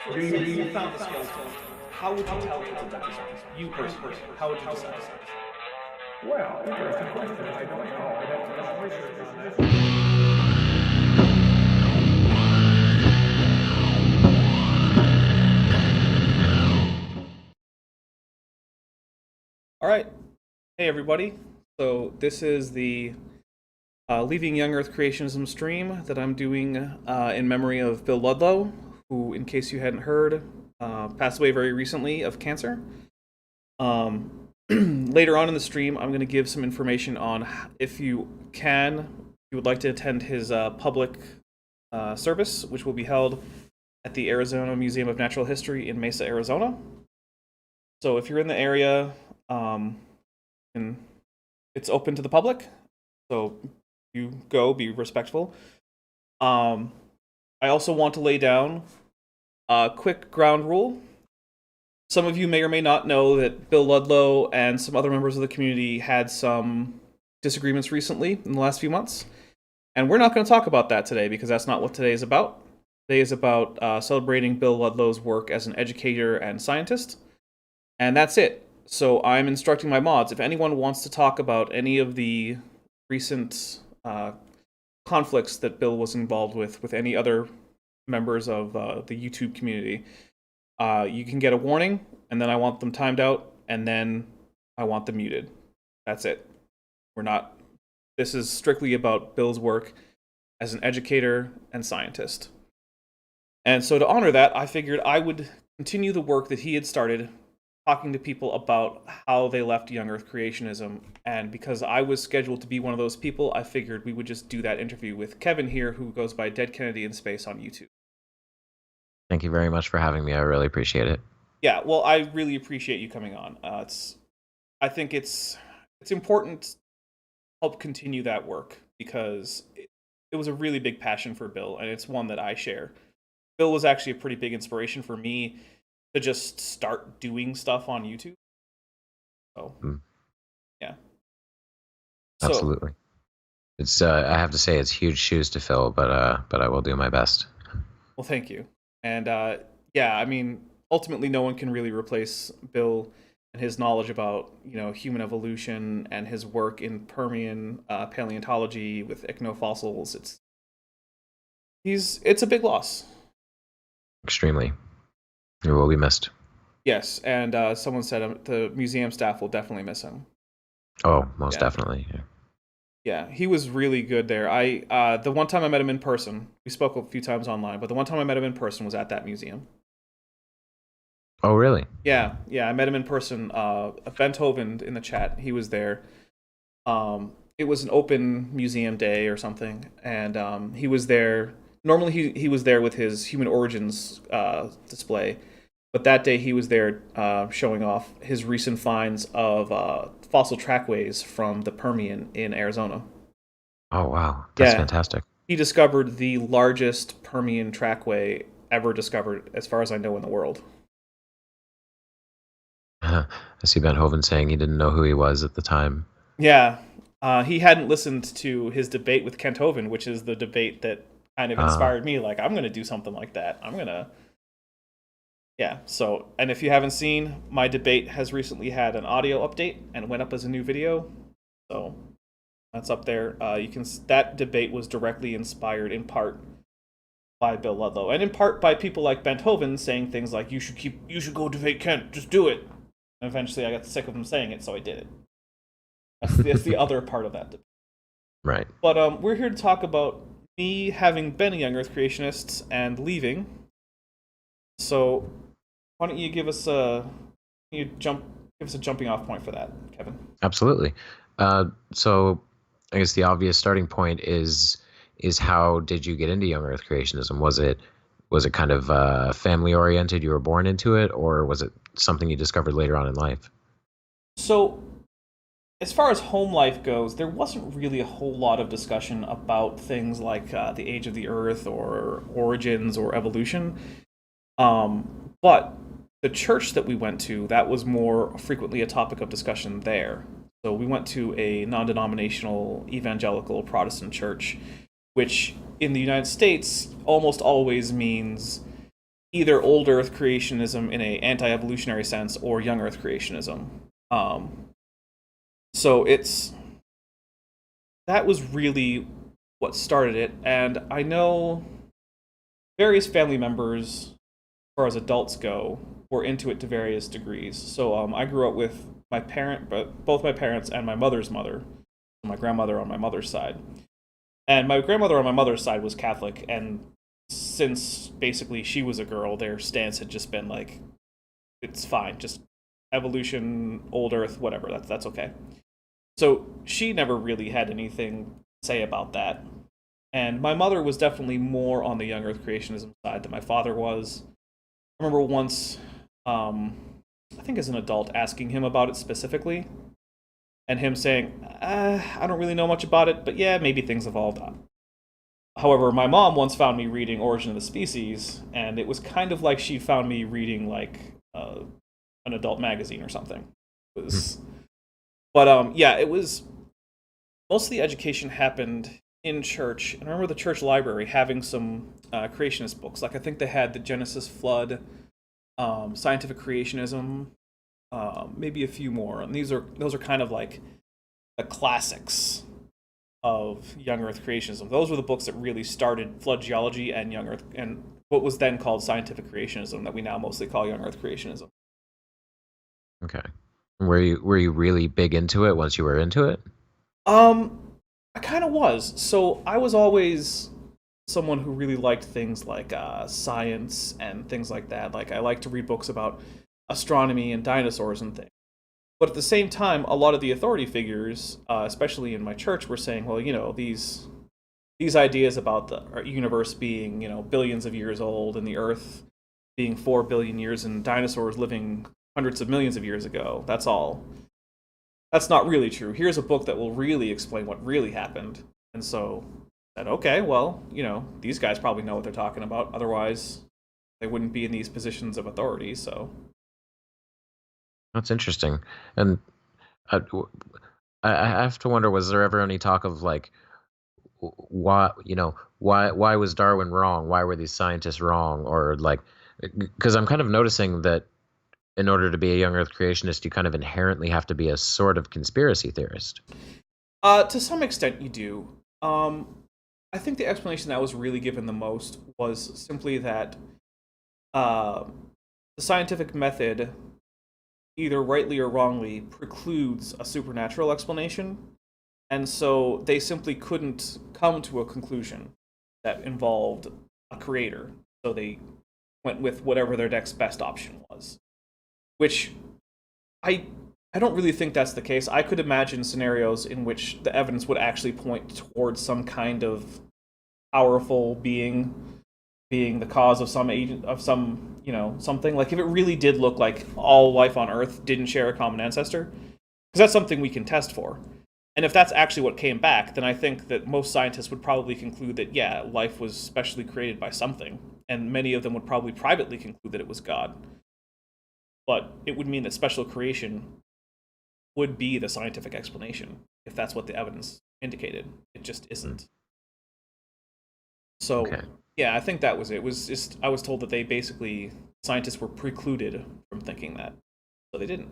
So let's say you found a skeleton. How would you tell it's a dinosaur? You personally, how would you decide? Well, interesting question. I don't know. I'd have to do some research on that. All right. Hey, everybody. So this is the Leaving Young Earth Creationism stream that I'm doing in memory of Bill Ludlow, who, in case you hadn't heard, passed away very recently of cancer. Later on in the stream, I'm going to give some information on if you would like to attend his public service, which will be held at the Arizona Museum of Natural History in Mesa, Arizona. So if you're in the area, and it's open to the public, so you go, be respectful. I also want to lay down a quick ground rule. Some of you may or may not know that Bill Ludlow and some other members of the community had some disagreements recently in the last few months. And we're not going to talk about that today because that's not what today is about. Today is about celebrating Bill Ludlow's work as an educator and scientist. And that's it. So I'm instructing my mods, if anyone wants to talk about any of the recent conflicts that Bill was involved with any other members of the YouTube community, you can get a warning, and then I want them timed out, and then I want them muted. That's it. This is strictly about Bill's work as an educator and scientist. And so to honor that, I figured I would continue the work that he had started, talking to people about how they left young Earth creationism. And because I was scheduled to be one of those people, I figured we would just do that interview with Kevin here, who goes by Dead Kennedy in Space on YouTube. Thank you very much for having me. I really appreciate it. Yeah, well, I really appreciate you coming on. I think it's important to help continue that work because it was a really big passion for Bill, and it's one that I share. Bill was actually a pretty big inspiration for me to just start doing stuff on YouTube. So, yeah. So, absolutely. It's I have to say it's huge shoes to fill, but I will do my best. Well, thank you. And yeah, I mean, ultimately, no one can really replace Bill and his knowledge about human evolution and his work in Permian paleontology with ichnofossils. It's a big loss. Extremely. You will be missed. Yes, and someone said the museum staff will definitely miss him. Oh, most definitely. Yeah, he was really good there. The one time I met him in person, we spoke a few times online, but the one time I met him in person was at that museum. Oh, really? Yeah, I met him in person. Bent Hovind in the chat, he was there. It was an open museum day or something, and he was there. Normally, he was there with his Human Origins display, but that day he was there showing off his recent finds of fossil trackways from the Permian in Arizona. Oh, wow. That's fantastic. He discovered the largest Permian trackway ever discovered, as far as I know, in the world. I see Ben Hovind saying he didn't know who he was at the time. Yeah. He hadn't listened to his debate with Kent Hovind, which is the debate that kind of inspired me. Like, I'm going to do something like that. Yeah, so, and if you haven't seen, my debate has recently had an audio update and went up as a new video. So, that's up there. That debate was directly inspired in part by Bill Ludlow, and in part by people like Bent Hovind saying things like, you should go debate Kent, just do it. And eventually I got sick of him saying it, so I did it. That's the other part of that debate. Right. But we're here to talk about me having been a young Earth creationist and leaving. So, why don't you give us a jumping off point for that, Kevin? Absolutely. So, I guess the obvious starting point is how did you get into young Earth creationism? Was it kind of family oriented? You were born into it, or was it something you discovered later on in life? So, as far as home life goes, there wasn't really a whole lot of discussion about things like the age of the Earth or origins or evolution. But the church that we went to, that was more frequently a topic of discussion there. So we went to a non-denominational evangelical Protestant church, which in the United States almost always means either old Earth creationism in a anti-evolutionary sense or young Earth creationism. Um, so that was really what started it, and I know various family members, as far as adults go, were into it to various degrees. So I grew up with but both my parents and my mother's mother, my grandmother on my mother's side. And my grandmother on my mother's side was Catholic, and since basically she was a girl, their stance had just been like, it's fine, just evolution, old Earth, whatever. That's okay. So she never really had anything to say about that. And my mother was definitely more on the young Earth creationism side than my father was. I remember once, I think as an adult, asking him about it specifically, and him saying, I don't really know much about it, but yeah, maybe things evolved. However, my mom once found me reading Origin of the Species, and it was kind of like she found me reading like an adult magazine or something. It was, but yeah, it was most of the education happened in church. And I remember the church library having some creationist books. Like I think they had the Genesis Flood, Scientific Creationism, maybe a few more. And those are kind of like the classics of young Earth creationism. Those were the books that really started flood geology and young Earth and what was then called scientific creationism that we now mostly call young Earth creationism. Okay. Were you really big into it once you were into it? I kind of was. So I was always someone who really liked things like science and things like that. Like I like to read books about astronomy and dinosaurs and things. But at the same time, a lot of the authority figures, especially in my church, were saying, well, these ideas about the universe being, billions of years old and the Earth being 4 billion years and dinosaurs living hundreds of millions of years ago. That's not really true. Here's a book that will really explain what really happened. And so I said, okay, well, these guys probably know what they're talking about. Otherwise, they wouldn't be in these positions of authority. So That's interesting. And I, I have to wonder, was there ever any talk of like why was Darwin wrong? Why were these scientists wrong? Or like, because I'm kind of noticing that in order to be a young Earth creationist, you kind of inherently have to be a sort of conspiracy theorist. to some extent, you do. I think the explanation that was really given the most was simply that uh, the scientific method, either rightly or wrongly, precludes a supernatural explanation, and so they simply couldn't come to a conclusion that involved a creator. So they went with whatever their next best option was, which I I don't really think that's the case. I could imagine scenarios in which the evidence would actually point towards some kind of powerful being the cause of some agent of some something. Like if it really did look like all life on Earth didn't share a common ancestor, because that's something we can test for. And if that's actually what came back, then I think that most scientists would probably conclude that yeah, life was specially created by something, and many of them would probably privately conclude that it was God. But it would mean that special creation would be the scientific explanation if that's what the evidence indicated. It just isn't. So Okay. yeah, I think that was it. It was just I was told that they basically scientists were precluded from thinking that, so they didn't.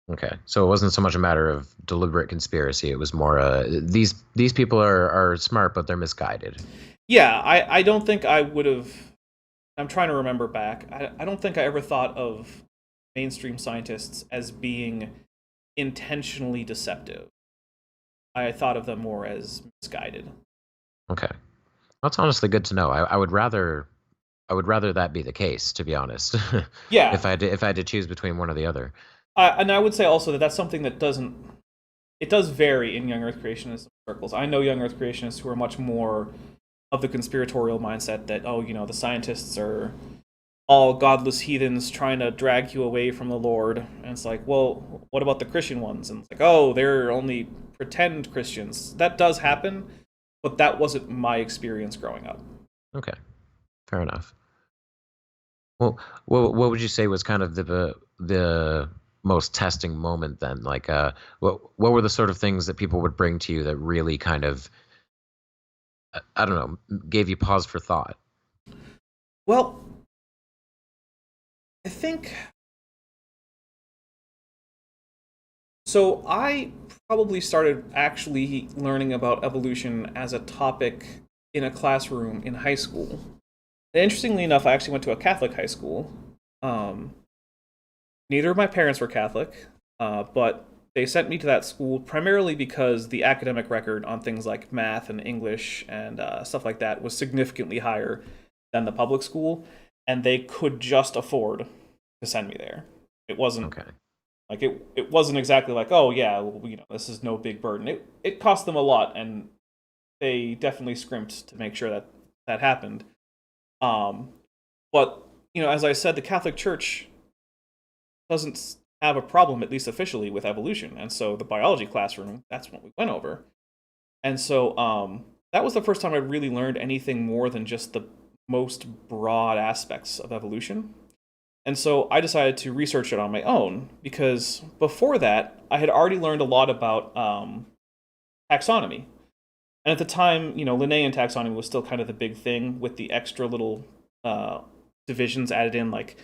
Okay. So it wasn't so much a matter of deliberate conspiracy. It was more these people are smart, but they're misguided. Yeah, I don't think I would have. I'm trying to remember back. I don't think I ever thought of mainstream scientists as being intentionally deceptive. I thought of them more as misguided. Okay. That's honestly good to know. I would rather that be the case, to be honest. Yeah, If I had to choose between one or the other. and I would say also that that's something that doesn't. It does vary in young Earth creationist circles. I know young Earth creationists who are much more of the conspiratorial mindset that the scientists are all godless heathens trying to drag you away from the Lord. And it's like, well, what about the Christian ones? And it's like, oh, they're only pretend Christians. That does happen, but that wasn't my experience growing up. Okay. Fair enough. Well, what would you say was kind of the most testing moment then? Like, what were the sort of things that people would bring to you that really kind of, I don't know, gave you pause for thought? Well, I think so. I probably started actually learning about evolution as a topic in a classroom in high school. And interestingly enough, I actually went to a Catholic high school. Um, Neither of my parents were Catholic, but they sent me to that school primarily because the academic record on things like math and English and stuff like that was significantly higher than the public school, and they could just afford to send me there. It wasn't Okay. like it wasn't exactly like, oh yeah, well, this is no big burden. It cost them a lot, and they definitely scrimped to make sure that that happened. Um, but as I said, the Catholic Church doesn't have a problem, at least officially, with evolution. And so the biology classroom, that's what we went over. And so that was the first time I really learned anything more than just the most broad aspects of evolution. And so I decided to research it on my own because before that, I had already learned a lot about taxonomy. And at the time, Linnaean taxonomy was still kind of the big thing with the extra little divisions added in, like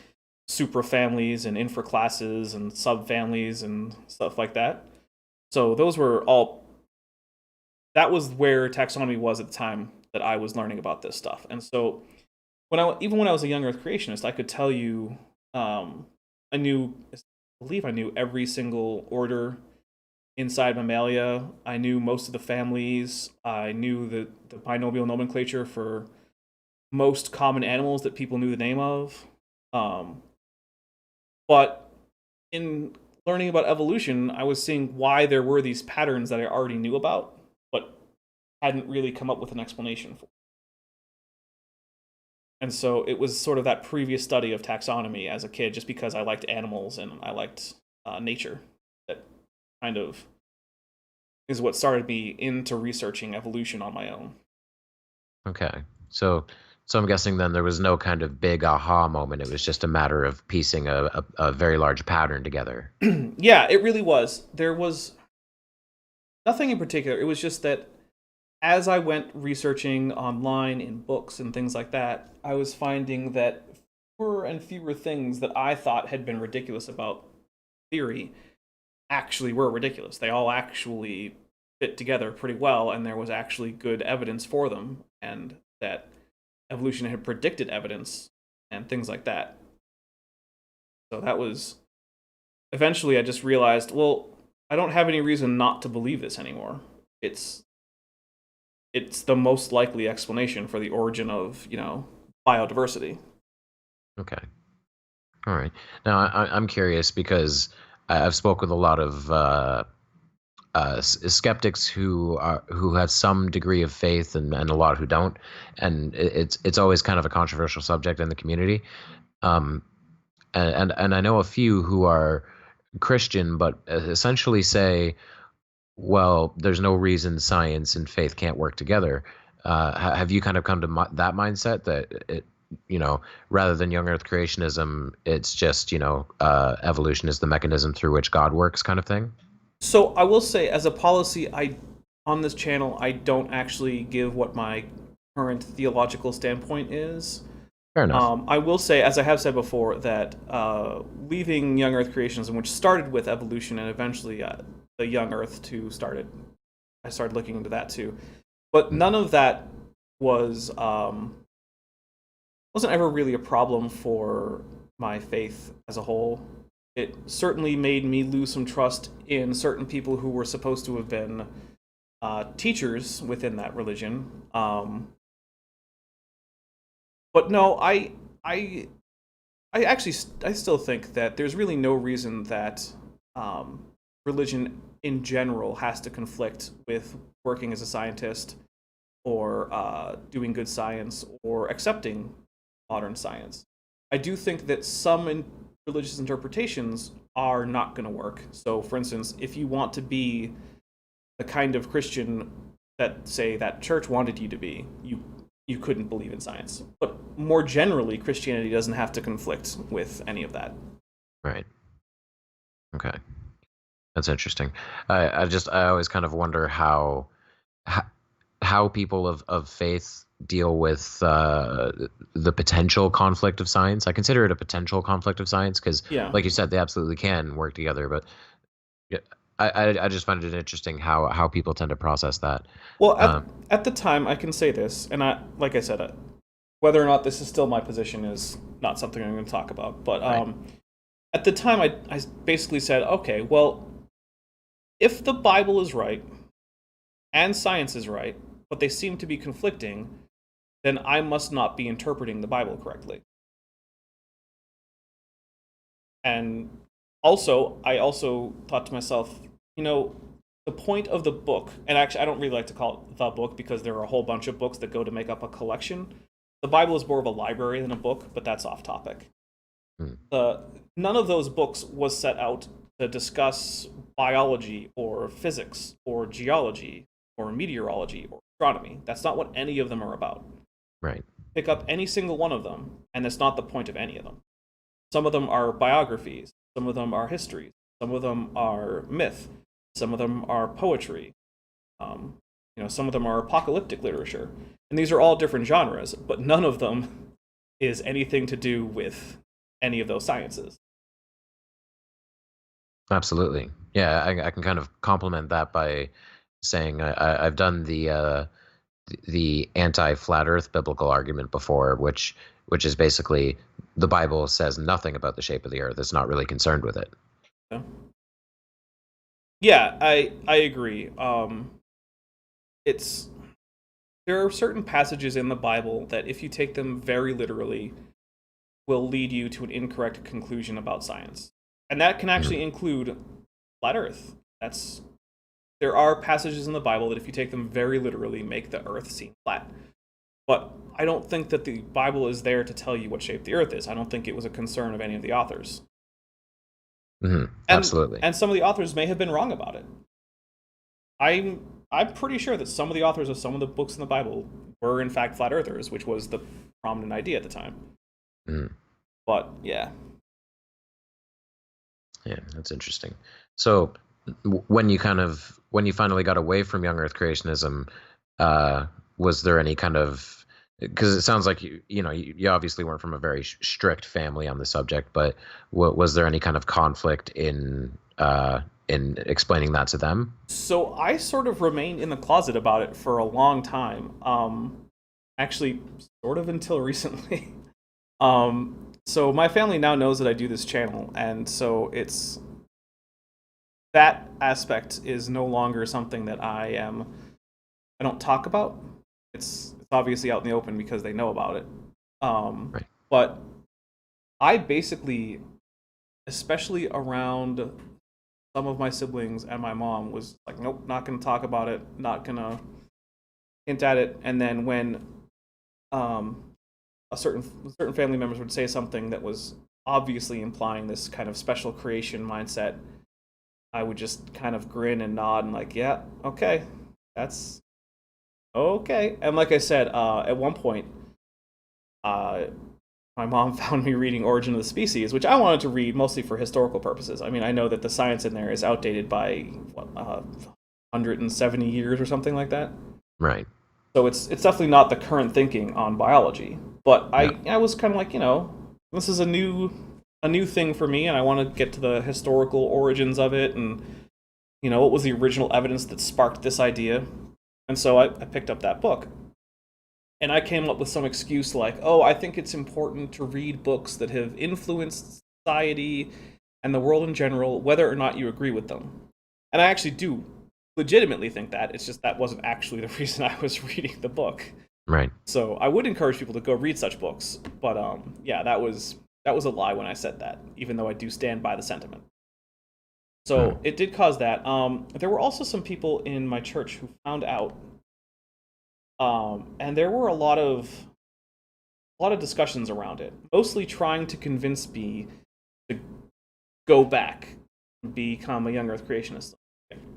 superfamilies and infraclasses and subfamilies and stuff like that. So those were all. That was where taxonomy was at the time that I was learning about this stuff. And so even when I was a young Earth creationist, I could tell you, I believe I knew every single order inside Mammalia. I knew most of the families. I knew the binomial nomenclature for most common animals that people knew the name of. But in learning about evolution, I was seeing why there were these patterns that I already knew about, but hadn't really come up with an explanation for. And so it was sort of that previous study of taxonomy as a kid, just because I liked animals and I liked nature, that kind of is what started me into researching evolution on my own. Okay. So I'm guessing then there was no kind of big aha moment. It was just a matter of piecing a very large pattern together. Yeah, it really was. There was nothing in particular. It was just that as I went researching online in books and things like that, I was finding that fewer and fewer things that I thought had been ridiculous about theory actually were ridiculous. They all actually fit together pretty well, and there was actually good evidence for them, and that evolution had predicted evidence and things like that. So that was eventually I just realized, well, I don't have any reason not to believe this anymore. It's the most likely explanation for the origin of, biodiversity. Okay. All right. Now I'm curious because I've spoke with a lot of skeptics who have some degree of faith and a lot who don't, and it's always kind of a controversial subject in the community. Um, and I know a few who are Christian, but essentially say, well, there's no reason science and faith can't work together. Have you kind of come to that mindset that rather than young Earth creationism, it's just evolution is the mechanism through which God works, kind of thing? So I will say, as a policy, I on this channel I don't actually give what my current theological standpoint is. Fair enough. I will say, as I have said before, that leaving young Earth creationism, which started with evolution and eventually the young Earth 2 started, I started looking into that too. But none of that was wasn't ever really a problem for my faith as a whole. It certainly made me lose some trust in certain people who were supposed to have been teachers within that religion. But no, I actually I still think that there's really no reason that religion in general has to conflict with working as a scientist or doing good science or accepting modern science. I do think that some religious interpretations are not going to work. So, for instance, if you want to be the kind of Christian that, say, that church wanted you to be, you couldn't believe in science. But more generally, Christianity doesn't have to conflict with any of that. Right. Okay. That's interesting. I always kind of wonder how people of faith deal with the potential conflict of science. I consider it a potential conflict of science because, Yeah. like you said, they absolutely can work together. But yeah, I just find it interesting how people tend to process that. Well, Um, at the time, I can say this, and like I said, whether or not this is still my position is not something I'm going to talk about. But right. at the time, I basically said, okay, well, if the Bible is right and science is right, but they seem to be conflicting, then I must not be interpreting the Bible correctly. And also, I also thought to myself, you know, the point of the book, and actually, I don't really like to call it the book because there are a whole bunch of books that go to make up a collection. The Bible is more of a library than a book, but that's off topic. Hmm. None of those books was set out to discuss biology or physics or geology or meteorology or astronomy. That's not what any of them are about. Right. Pick up any single one of them, and that's not the point of any of them. Some of them are biographies, some of them are histories, some of them are myth, some of them are poetry, um, some of them are apocalyptic literature. And these are all different genres, but none of them is anything to do with any of those sciences. Absolutely. Yeah, I can kind of complement that by saying I've done the anti-flat Earth biblical argument before, which is basically the Bible says nothing about the shape of the Earth. It's not really concerned with it. So, yeah, I agree. It's There are certain passages in the Bible that, if you take them very literally, will lead you to an incorrect conclusion about science, and that can Mhm. actually include flat Earth. There are passages in the Bible that, if you take them very literally, make the Earth seem flat. But I don't think that the Bible is there to tell you what shape the Earth is. I don't think it was a concern of any of the authors, and Absolutely. and some of the authors may have been wrong about it. I'm pretty sure that some of the authors of some of the books in the Bible were in fact flat earthers, which was the prominent idea at the time. Mhm. But yeah. Yeah, that's interesting. So when you finally got away from young Earth creationism, uh, was there any kind of, because it sounds like you obviously weren't from a very strict family on the subject, but was there any kind of conflict in explaining that to them? So I sort of remained in the closet about it for a long time. Actually, sort of until recently. So my family now knows that I do this channel, and so it's that aspect is no longer something that I don't talk about. It's obviously out in the open because they know about it. Right. But I basically, especially around some of my siblings and my mom, was like, nope, not going to talk about it, not going to hint at it. And then when um, certain family members would say something that was obviously implying this kind of special creation mindset, I would just kind of grin and nod and like, yeah, okay, that's okay. And like I said, at one point, uh, my mom found me reading Origin of the Species, which I wanted to read mostly for historical purposes. I mean, I know that the science in there is outdated by 170 years or something like that. Right. So it's definitely not the current thinking on biology. But No. I was kind of like, this is a new thing for me, and I want to get to the historical origins of it, and what was the original evidence that sparked this idea. And so I picked up that book. And I came up with some excuse like, oh, I think it's important to read books that have influenced society and the world in general, whether or not you agree with them. And I actually do legitimately think that. It's just that wasn't actually the reason I was reading the book. Right. So I would encourage people to go read such books. But yeah, that was a lie when I said that, even though I do stand by the sentiment. Hmm. So it did cause that. There were also some people in my church who found out, and there were a lot of discussions around it, mostly trying to convince me to go back and become a young Earth creationist,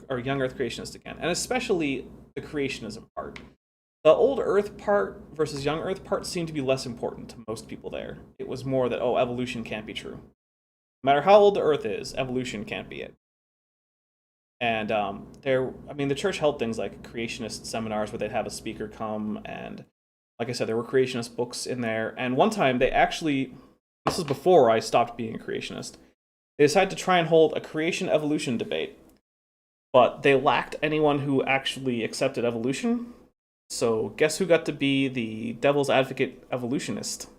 or young Earth creationist again, and especially the creationism part. The old Earth part versus young Earth part seemed to be less important to most people there. It was more that, oh, evolution can't be true. No matter how old the Earth is, evolution can't be it. And I mean, the church held things like creationist seminars where they'd have a speaker come and Like I said, there were creationist books in there, and one time they actually, this was before I stopped being a creationist, they decided to try and hold a creation evolution debate, but they lacked anyone who actually accepted evolution. So guess who got to be the devil's advocate evolutionist?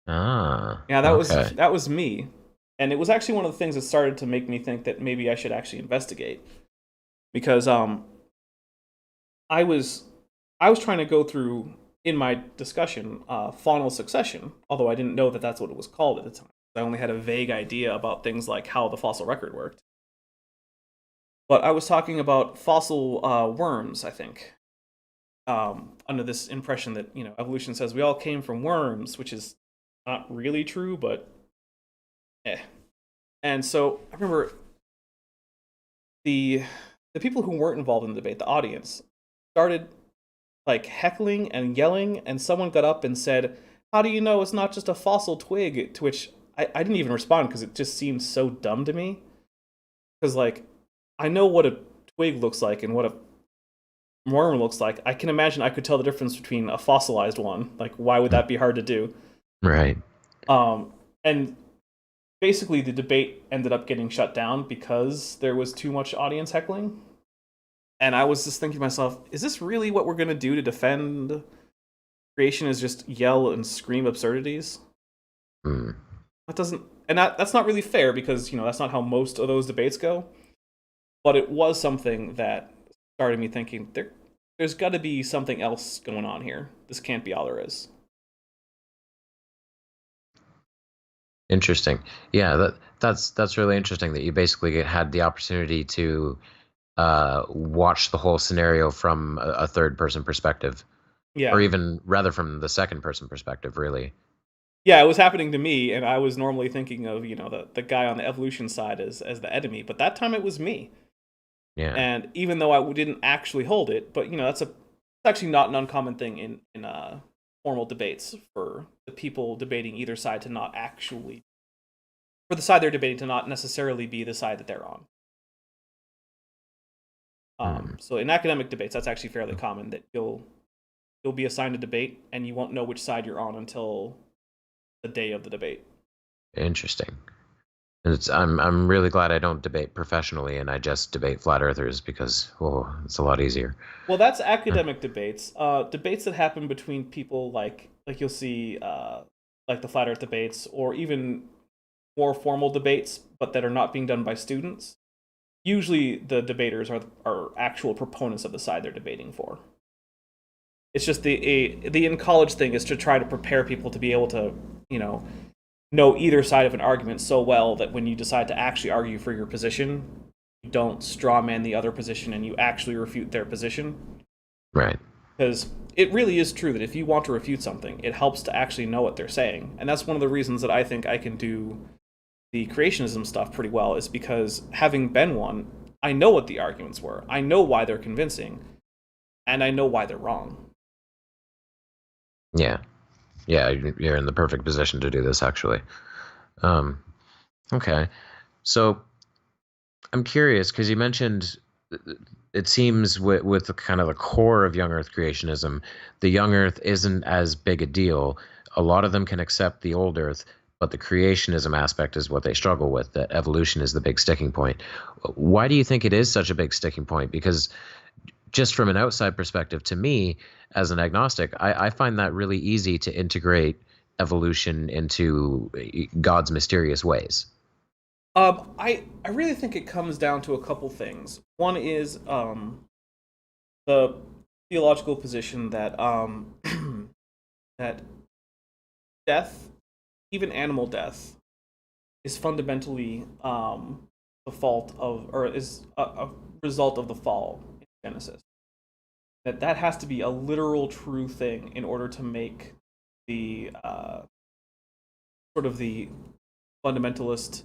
Ah, Yeah, okay. that was me. And it was actually one of the things that started to make me think that maybe I should actually investigate. Because I was I was trying to go through in my discussion faunal succession, although I didn't know that that's what it was called at the time. I only had a vague idea about things like how the fossil record worked. But I was talking about fossil worms, I think, under this impression that evolution says we all came from worms, which is not really true, but eh. And so I remember the the people who weren't involved in the debate, the audience, started like heckling and yelling, and someone got up and said, "How do you know it's not just a fossil twig?" To which I didn't even respond because it just seemed so dumb to me. Because like I know what a twig looks like and what a worm looks like. I can imagine I could tell the difference between a fossilized one. Like, why would that be hard to do? Right. And basically, the debate ended up getting shut down because there was too much audience heckling. And I was just thinking to myself, is this really what we're going to do to defend creation? Is just yell and scream absurdities? Hmm. That doesn't, and that's not really fair because, that's not how most of those debates go. But it was something that started me thinking, there's got to be something else going on here. This can't be all there is. Interesting. Yeah, that's really interesting that you basically had the opportunity to watch the whole scenario from a third person perspective, or Yeah. even rather from the second person perspective, really. Yeah, it was happening to me, and I was normally thinking of, the guy on the evolution side as the enemy, but that time it was me. Yeah. And even though I didn't actually hold it, but it's actually not an uncommon thing in formal debates for the people debating either side to not actually, for the side they're debating to not necessarily be the side that they're on. Hmm. So in academic debates, that's actually fairly common that you'll be assigned a debate and you won't know which side you're on until the day of the debate. Interesting. I'm really glad I don't debate professionally and I just debate flat earthers because it's a lot easier. Well, that's academic debates. Debates that happen between people like you'll see like the flat Earth debates, or even more formal debates, but that are not being done by students. Usually, the debaters are actual proponents of the side they're debating for. It's just the in college thing is to try to prepare people to be able to you know know either side of an argument so well that when you decide to actually argue for your position, you don't straw man the other position and you actually refute their position. Right. Because it really is true that if you want to refute something, it helps to actually know what they're saying. And that's one of the reasons that I think I can do the creationism stuff pretty well, is because having been one, I know what the arguments were. I know why they're convincing, and I know why they're wrong. Yeah. Yeah, you're in the perfect position to do this actually. Um, okay. So I'm curious because you mentioned it seems with the kind of the core of young earth creationism, the young earth isn't as big a deal. A lot of them can accept the old earth, but the creationism aspect is what they struggle with. That evolution is the big sticking point. Why do you think it is such a big sticking point? Because just from an outside perspective, to me, as an agnostic, I find that really easy to integrate evolution into God's mysterious ways. I really think it comes down to a couple things. One is the theological position that that death, even animal death, is fundamentally the fault of, or is a result of the fall in Genesis. That has to be a literal true thing in order to make the sort of the fundamentalist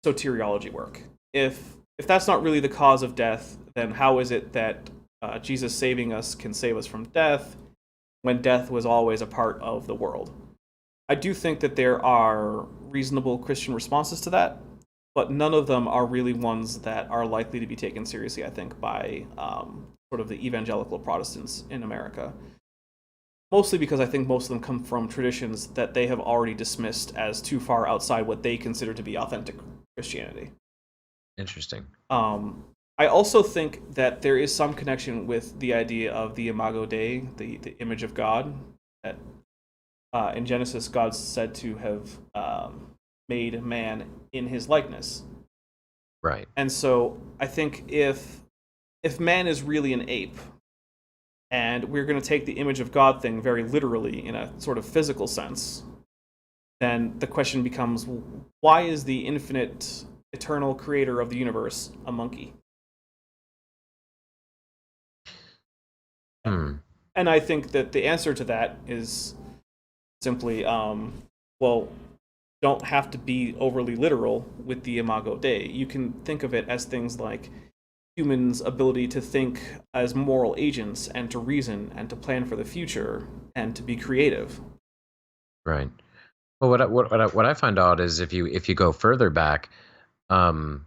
soteriology work. If that's not really the cause of death, then how is it that Jesus saving us can save us from death when death was always a part of the world? I do think that there are reasonable Christian responses to that, but none of them are really ones that are likely to be taken seriously, I think, by sort of the evangelical Protestants in America. mostly because I think most of them come from traditions that they have already dismissed as too far outside what they consider to be authentic Christianity. Interesting. Um, I also think that there is some connection with the idea of the Imago Dei, the image of God. That in Genesis, God's said to have made man in His likeness, Right. and so I think if man is really an ape, and we're going to take the image of God thing very literally in a sort of physical sense, then the question becomes, why is the infinite, eternal creator of the universe a monkey? Hmm. And I think that the answer to that is simply, well, don't have to be overly literal with the Imago Dei. You can think of it as things like humans' ability to think as moral agents and to reason and to plan for the future and to be creative. Right. Well, what I find odd is if you go further back, um,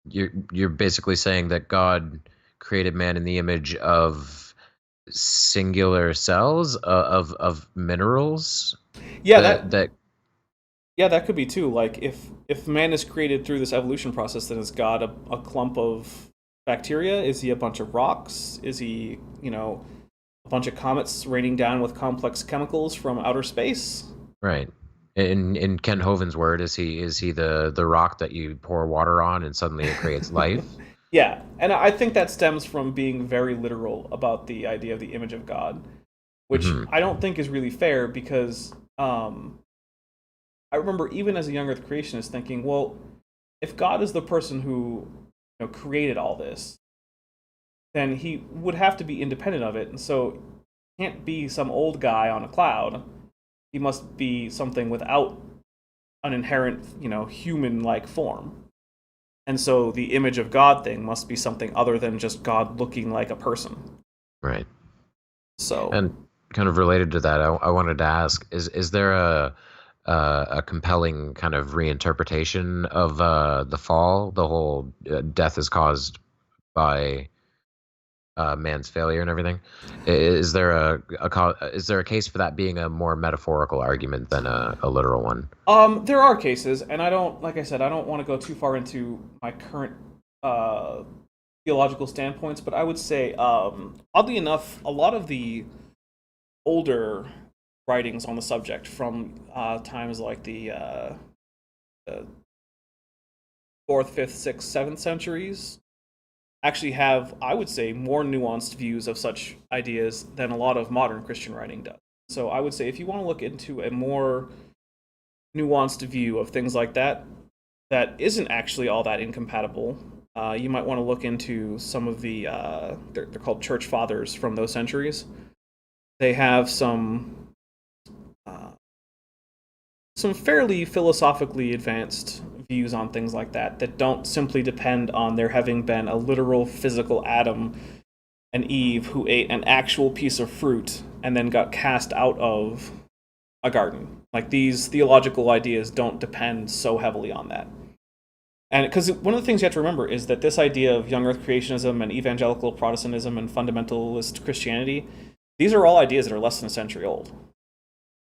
you're basically saying that God created man in the image of singular cells of minerals Yeah, that that could be too. Like if man is created through this evolution process, then is God a clump of bacteria? Is he a bunch of rocks? Is he, a bunch of comets raining down with complex chemicals from outer space? right. In Ken Hoven's word, is he the rock that you pour water on and suddenly it creates life? Yeah, and I think that stems from being very literal about the idea of the image of God, which Hmm. I don't think is really fair because I remember even as a young Earth creationist thinking, well, if God is the person who created all this, then he would have to be independent of it, and so he can't be some old guy on a cloud. He must be something without an inherent, human-like form. And so the image of God thing must be something other than just God looking like a person. Right. So, And kind of related to that, I wanted to ask: is there a compelling kind of reinterpretation of the fall? The whole death is caused by man's failure and everything. Is there is there a case for that being a more metaphorical argument than a literal one? there are cases, and I don't, like I said, I don't want to go too far into my current uh, theological standpoints, but I would say, oddly enough, a lot of the older writings on the subject from times like the fourth, fifth, sixth, seventh centuries actually have, I would say, more nuanced views of such ideas than a lot of modern Christian writing does. So I would say if you want to look into a more nuanced view of things like that, that isn't actually all that incompatible, you might want to look into some of the, they're called church fathers from those centuries. They have uh, some fairly philosophically advanced views on things like that don't simply depend on there having been a literal physical Adam and Eve who ate an actual piece of fruit and then got cast out of a garden. Like these theological ideas don't depend so heavily on that. And because one of the things you have to remember is that this idea of young earth creationism and evangelical Protestantism and fundamentalist Christianity, these are all ideas that are less than a century old.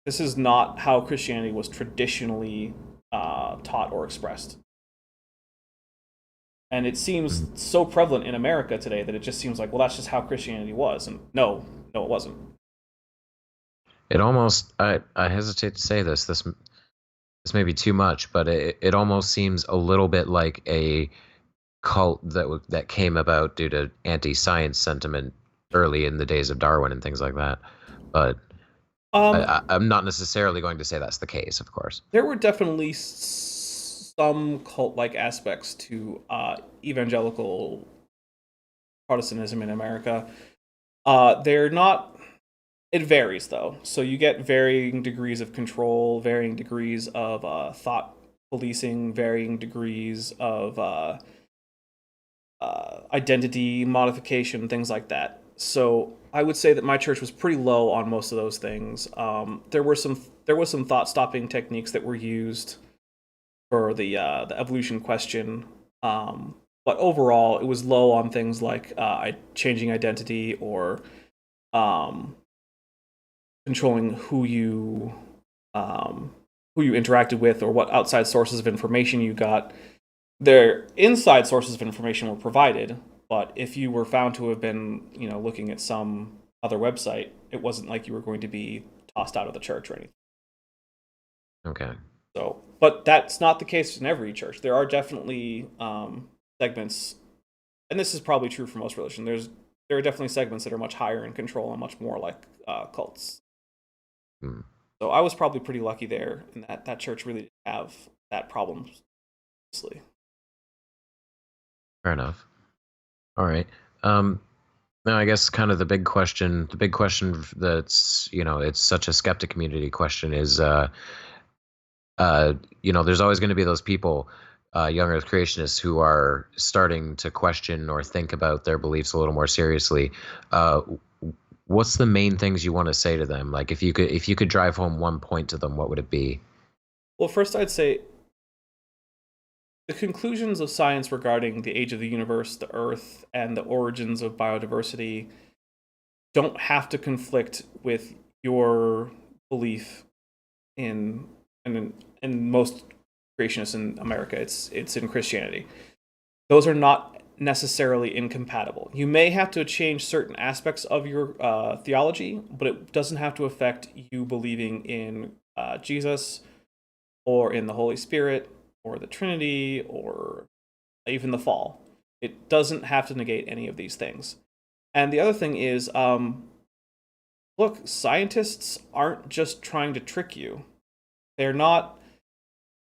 This is not how Christianity was traditionally taught or expressed. And it seems Mhm. so prevalent in America today that it just seems like, well, that's just how Christianity was. And no, no, it wasn't. It almost I hesitate to say this may be too much, but it almost seems a little bit like a cult that came about due to anti-science sentiment early in the days of Darwin and things like that. But I'm not necessarily going to say that's the case, of course. There were definitely some cult-like aspects to evangelical Protestantism in America. They're not. It varies though. So you get varying degrees of control, varying degrees of thought policing, varying degrees of identity modification, things like that. So I would say that my church was pretty low on most of those things. There was some thought stopping techniques that were used for the evolution question. But overall, it was low on things like changing identity or um, controlling who you interacted with or what outside sources of information you got. Their inside sources of information were provided, but if you were found to have been, looking at some other website, it wasn't like you were going to be tossed out of the church or anything. Okay. So, but that's not the case in every church. There are definitely segments, and this is probably true for most religions. There are definitely segments that are much higher in control and much more like cults. So I was probably pretty lucky there in that church really didn't have that problem. Honestly. Fair enough. All right. Now, I guess kind of the big question that's, it's such a skeptic community question is, there's always going to be those people, young Earth creationists, who are starting to question or think about their beliefs a little more seriously. What's the main things you want to say to them? Like, if you could drive home one point to them, what would it be? Well, first I'd say the conclusions of science regarding the age of the universe, the Earth, and the origins of biodiversity don't have to conflict with your belief in most creationists in America. It's in Christianity. Those are not necessarily incompatible. You may have to change certain aspects of your theology, but it doesn't have to affect you believing in Jesus or in the Holy Spirit or the Trinity or even the fall. It doesn't have to negate any of these things. And the other thing is, look, scientists aren't just trying to trick you. They're not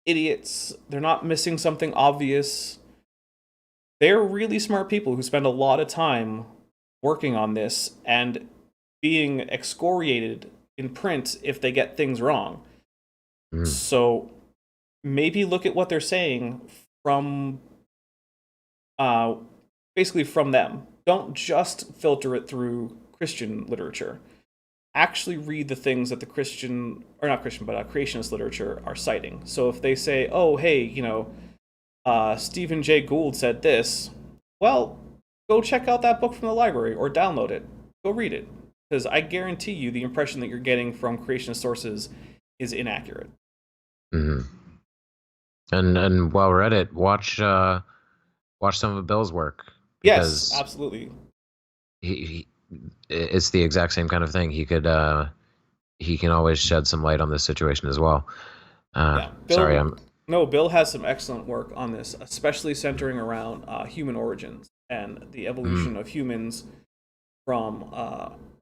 idiots. They're not missing something obvious. They're really smart people who spend a lot of time working on this and being excoriated in print if they get things wrong. So maybe look at what they're saying from basically from them. Don't just filter it through Christian literature. Actually read the things that the creationist literature are citing. So if they say, oh, hey, Stephen Jay Gould said this, well, go check out that book from the library or download it. Go read it. Because I guarantee you the impression that you're getting from creationist sources is inaccurate. Mm-hmm. And while we're at it, watch some of Bill's work. Yes, absolutely. It's the exact same kind of thing. He can always shed some light on this situation as well. Bill has some excellent work on this, especially centering around human origins and the evolution of humans from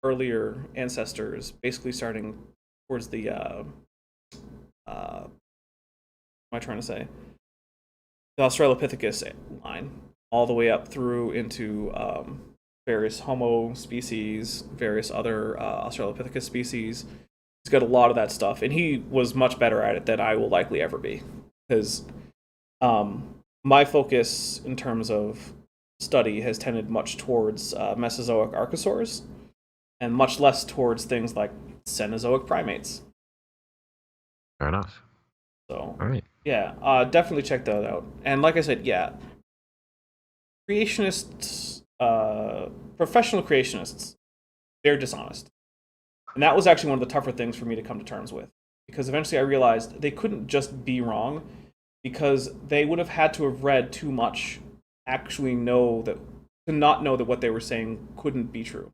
earlier ancestors, basically starting towards the what am I trying to say? The Australopithecus line, all the way up through into various Homo species, various other Australopithecus species. He's got a lot of that stuff, and he was much better at it than I will likely ever be. Because my focus in terms of study has tended much towards Mesozoic archosaurs, and much less towards things like Cenozoic primates. Fair enough. So, all right. Yeah, definitely check that out. And like I said, yeah, creationists, professional creationists, they're dishonest. And that was actually one of the tougher things for me to come to terms with. Because eventually I realized they couldn't just be wrong, because they would have had to have read too much to not know that what they were saying couldn't be true.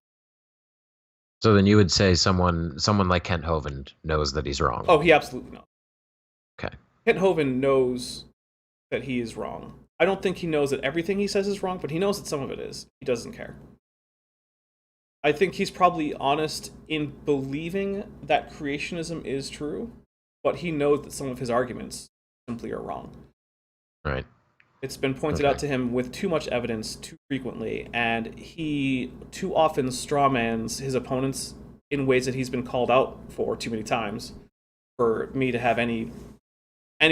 So then you would say someone like Kent Hovind knows that he's wrong. Oh, he absolutely knows. Okay. Kent Hovind knows that he is wrong. I don't think he knows that everything he says is wrong, but he knows that some of it is. He doesn't care. I think he's probably honest in believing that creationism is true, but he knows that some of his arguments simply are wrong. Right. It's been pointed out to him with too much evidence too frequently, and he too often strawmans his opponents in ways that he's been called out for too many times for me to have any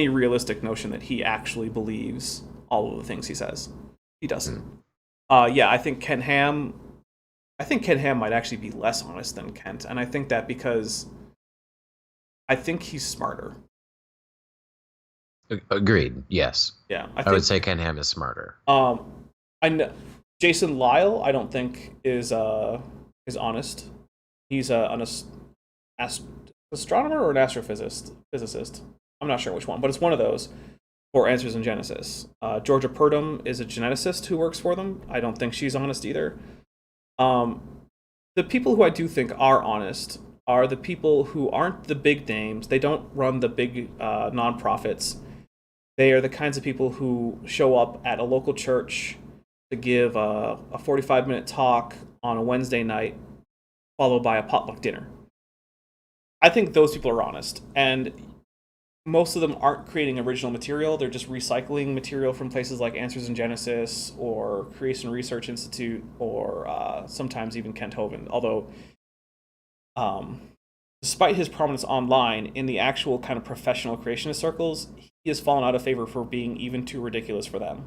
realistic notion that he actually believes all of the things he says. He doesn't. Yeah, I think Ken Ham might actually be less honest than Kent, and I think that because I think he's smarter. Agreed. Yes. Yeah, I would say Ken Ham is smarter. I know Jason Lyle, I don't think is honest. He's honest astronomer or an astrophysicist. Physicist. I'm not sure which one, but it's one of those for Answers in Genesis. Georgia Purdom is a geneticist who works for them. I don't think she's honest either. The people who I do think are honest are the people who aren't the big names. They don't run the big nonprofits. They are the kinds of people who show up at a local church to give a 45-minute talk on a Wednesday night, followed by a potluck dinner. I think those people are honest, and most of them aren't creating original material. They're just recycling material from places like Answers in Genesis or Creation Research Institute, or sometimes even Kent Hovind. Although, despite his prominence online, in the actual kind of professional creationist circles, he has fallen out of favor for being even too ridiculous for them.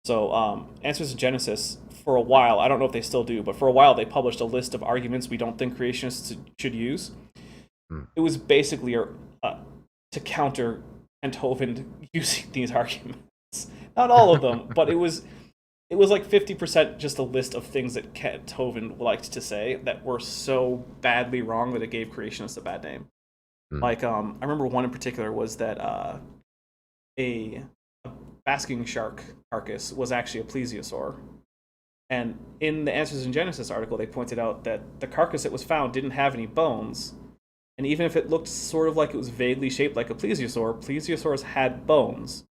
So, Answers in Genesis, for a while, I don't know if they still do, but for a while they published a list of arguments we don't think creationists should use. It was basically to counter Kent Hovind using these arguments. Not all of them, but it was like 50% just a list of things that Kent Hovind liked to say that were so badly wrong that it gave creationists a bad name. Like, I remember one in particular was that a basking shark carcass was actually a plesiosaur. And in the Answers in Genesis article, they pointed out that the carcass that was found didn't have any bones. And even if it looked sort of like it was vaguely shaped like a plesiosaur, plesiosaurs had bones.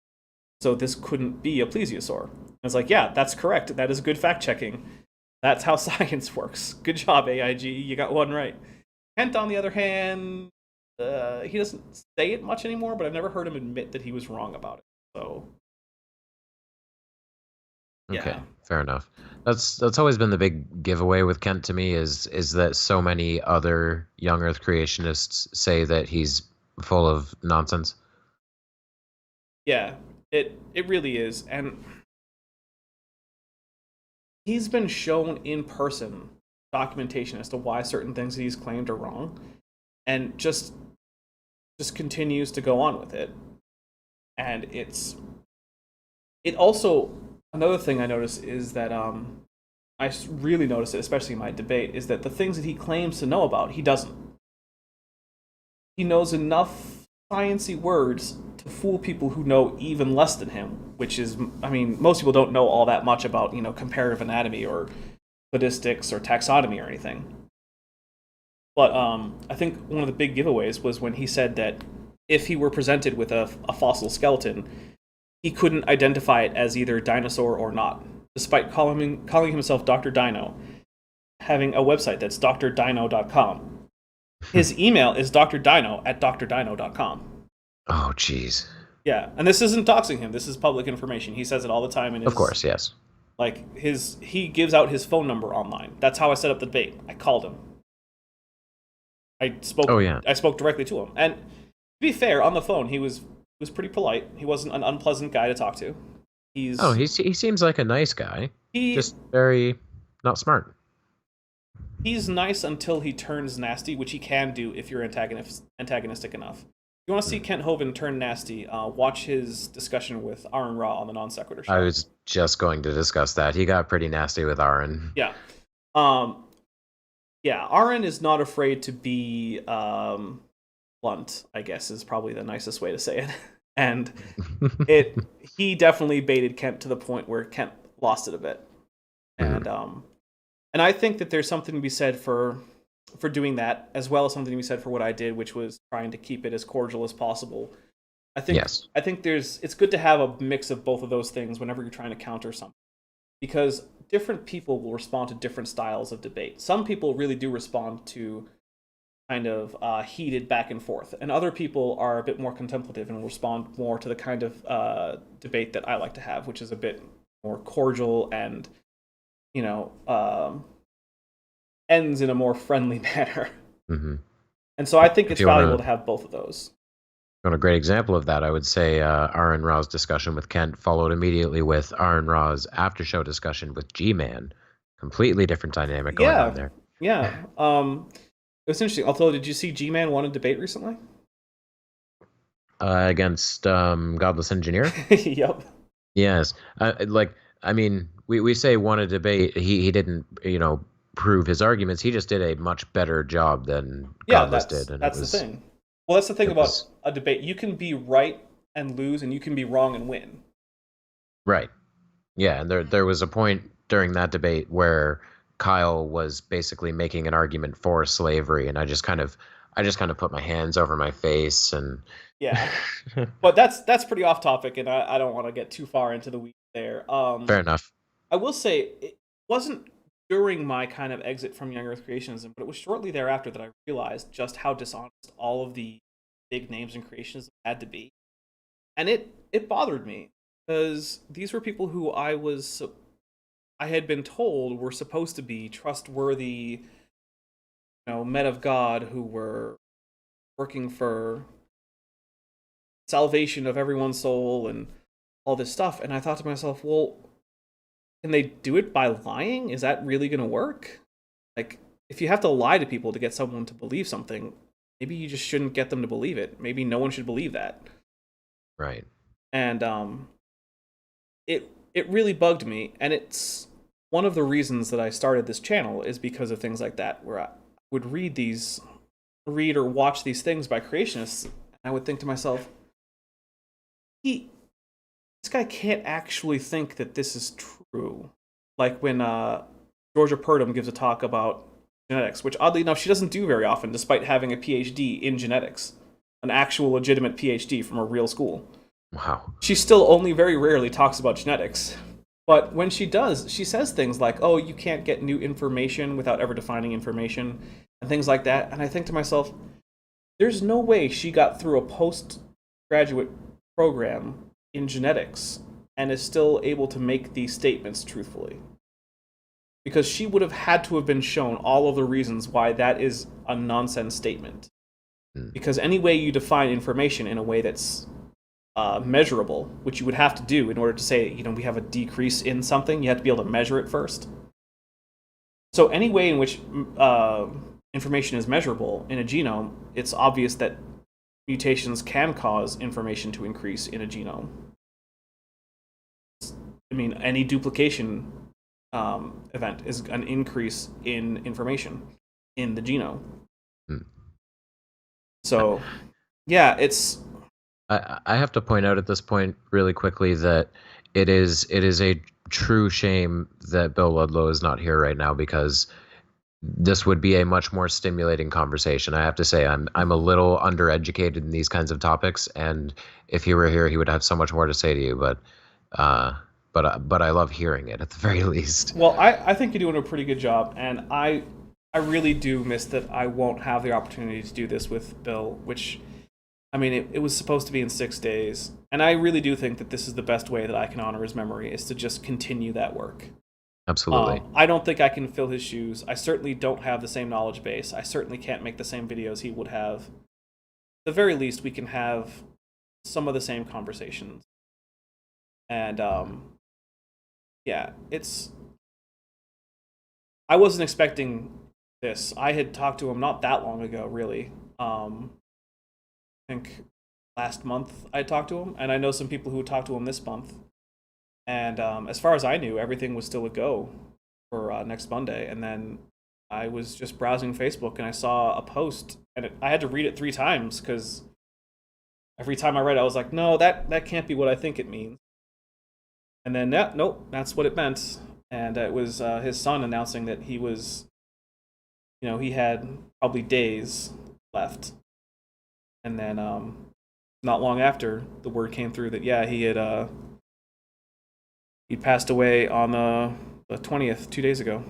So this couldn't be a plesiosaur. And it's like, yeah, that's correct. That is good fact-checking. That's how science works. Good job, AIG. You got one right. Kent, on the other hand, he doesn't say it much anymore, but I've never heard him admit that he was wrong about it. So, yeah. Okay, fair enough. That's always been the big giveaway with Kent to me is that so many other young Earth creationists say that he's full of nonsense. Yeah, it really is. And he's been shown in person documentation as to why certain things that he's claimed are wrong, and just continues to go on with it. And it also, another thing I notice is that I really notice it, especially in my debate, is that the things that he claims to know about, he doesn't. He knows enough sciencey words to fool people who know even less than him, which is, I mean, most people don't know all that much about, comparative anatomy or statistics or taxonomy or anything. But I think one of the big giveaways was when he said that if he were presented with a fossil skeleton, he couldn't identify it as either dinosaur or not, despite calling himself Dr. Dino, having a website that's drdino.com. His email is drdino@drdino.com. Oh, jeez. Yeah, and this isn't doxing him. This is public information. He says it all the time in his... Of course, yes. Like, he gives out his phone number online. That's how I set up the debate. I called him. I spoke directly to him. And to be fair, on the phone, he was pretty polite. He wasn't an unpleasant guy to talk to. He seems like a nice guy. Just very not smart. He's nice until he turns nasty, which he can do if you're antagonistic enough. If you want to see Kent Hovind turn nasty, watch his discussion with Aaron Ra on the Non Sequitur show. I was just going to discuss that. He got pretty nasty with Aaron. Yeah. Aaron is not afraid to be blunt, I guess, is probably the nicest way to say it. And he definitely baited Kent to the point where Kent lost it a bit. And I think that there's something to be said for doing that, as well as something to be said for what I did, which was trying to keep it as cordial as possible. I think it's good to have a mix of both of those things whenever you're trying to counter something, because different people will respond to different styles of debate. Some people really do respond to kind of heated back and forth, and other people are a bit more contemplative and will respond more to the kind of debate that I like to have, which is a bit more cordial and ends in a more friendly manner. Mm-hmm. And so I think it's valuable to have both of those. A great example of that, I would say Aaron Ra's discussion with Kent followed immediately with Aaron Ra's after-show discussion with G-Man. Completely different dynamic going on there. Yeah. It was interesting. Although, did you see G-Man won a debate recently? Against Godless Engineer? Yep. Yes. We say won a debate. He didn't, prove his arguments. He just did a much better job than Yeah, Godless did, and that's the thing. Well, that's the thing it about was a debate. You can be right and lose, and you can be wrong and win. right. Yeah, and there was a point during that debate where Kyle was basically making an argument for slavery, and I just kind of put my hands over my face and Yeah, but that's pretty off topic, and I don't want to get too far into the weeds there. fair enough. I will say it wasn't during my kind of exit from young Earth creationism, but it was shortly thereafter that I realized just how dishonest all of the big names in creationism had to be, and it bothered me because these were people who I had been told were supposed to be trustworthy, men of God who were working for salvation of everyone's soul and all this stuff. And I thought to myself, well, can they do it by lying? Is that really going to work? Like, if you have to lie to people to get someone to believe something, maybe you just shouldn't get them to believe it. Maybe no one should believe that. Right. And it really bugged me, and it's one of the reasons that I started this channel is because of things like that, where I would read or watch these things by creationists, and I would think to myself, this guy can't actually think that this is true. Like when Georgia Purdom gives a talk about genetics, which oddly enough she doesn't do very often, despite having a PhD in genetics, an actual legitimate PhD from a real school. Wow. She still only very rarely talks about genetics. But when she does, she says things like, oh, you can't get new information without ever defining information, and things like that. And I think to myself, there's no way she got through a postgraduate program in genetics and is still able to make these statements truthfully. Because she would have had to have been shown all of the reasons why that is a nonsense statement. Because any way you define information in a way that's measurable, which you would have to do in order to say, we have a decrease in something, you have to be able to measure it first. So any way in which information is measurable in a genome, it's obvious that mutations can cause information to increase in a genome. I mean, any duplication event is an increase in information in the genome. So, yeah, it's... I have to point out at this point really quickly that it is a true shame that Bill Ludlow is not here right now, because this would be a much more stimulating conversation. I have to say I'm a little undereducated in these kinds of topics, and if he were here, he would have so much more to say to you. But I love hearing it at the very least. Well, I think you're doing a pretty good job, and I really do miss that I won't have the opportunity to do this with Bill, which... I mean, it was supposed to be in 6 days, and I really do think that this is the best way that I can honor his memory, is to just continue that work. Absolutely. I don't think I can fill his shoes. I certainly don't have the same knowledge base. I certainly can't make the same videos he would have. At the very least, we can have some of the same conversations. And, yeah, I wasn't expecting this. I had talked to him not that long ago, really. I think last month I talked to him, and I know some people who talked to him this month. And as far as I knew, everything was still a go for next Monday. And then I was just browsing Facebook, and I saw a post, and I had to read it 3 times, because every time I read it, I was like, no, that can't be what I think it means. And then, nope, that's what it meant. And it was his son announcing that he was, he had probably days left. And then, not long after, the word came through that he'd passed away on the 20th, 2 days ago.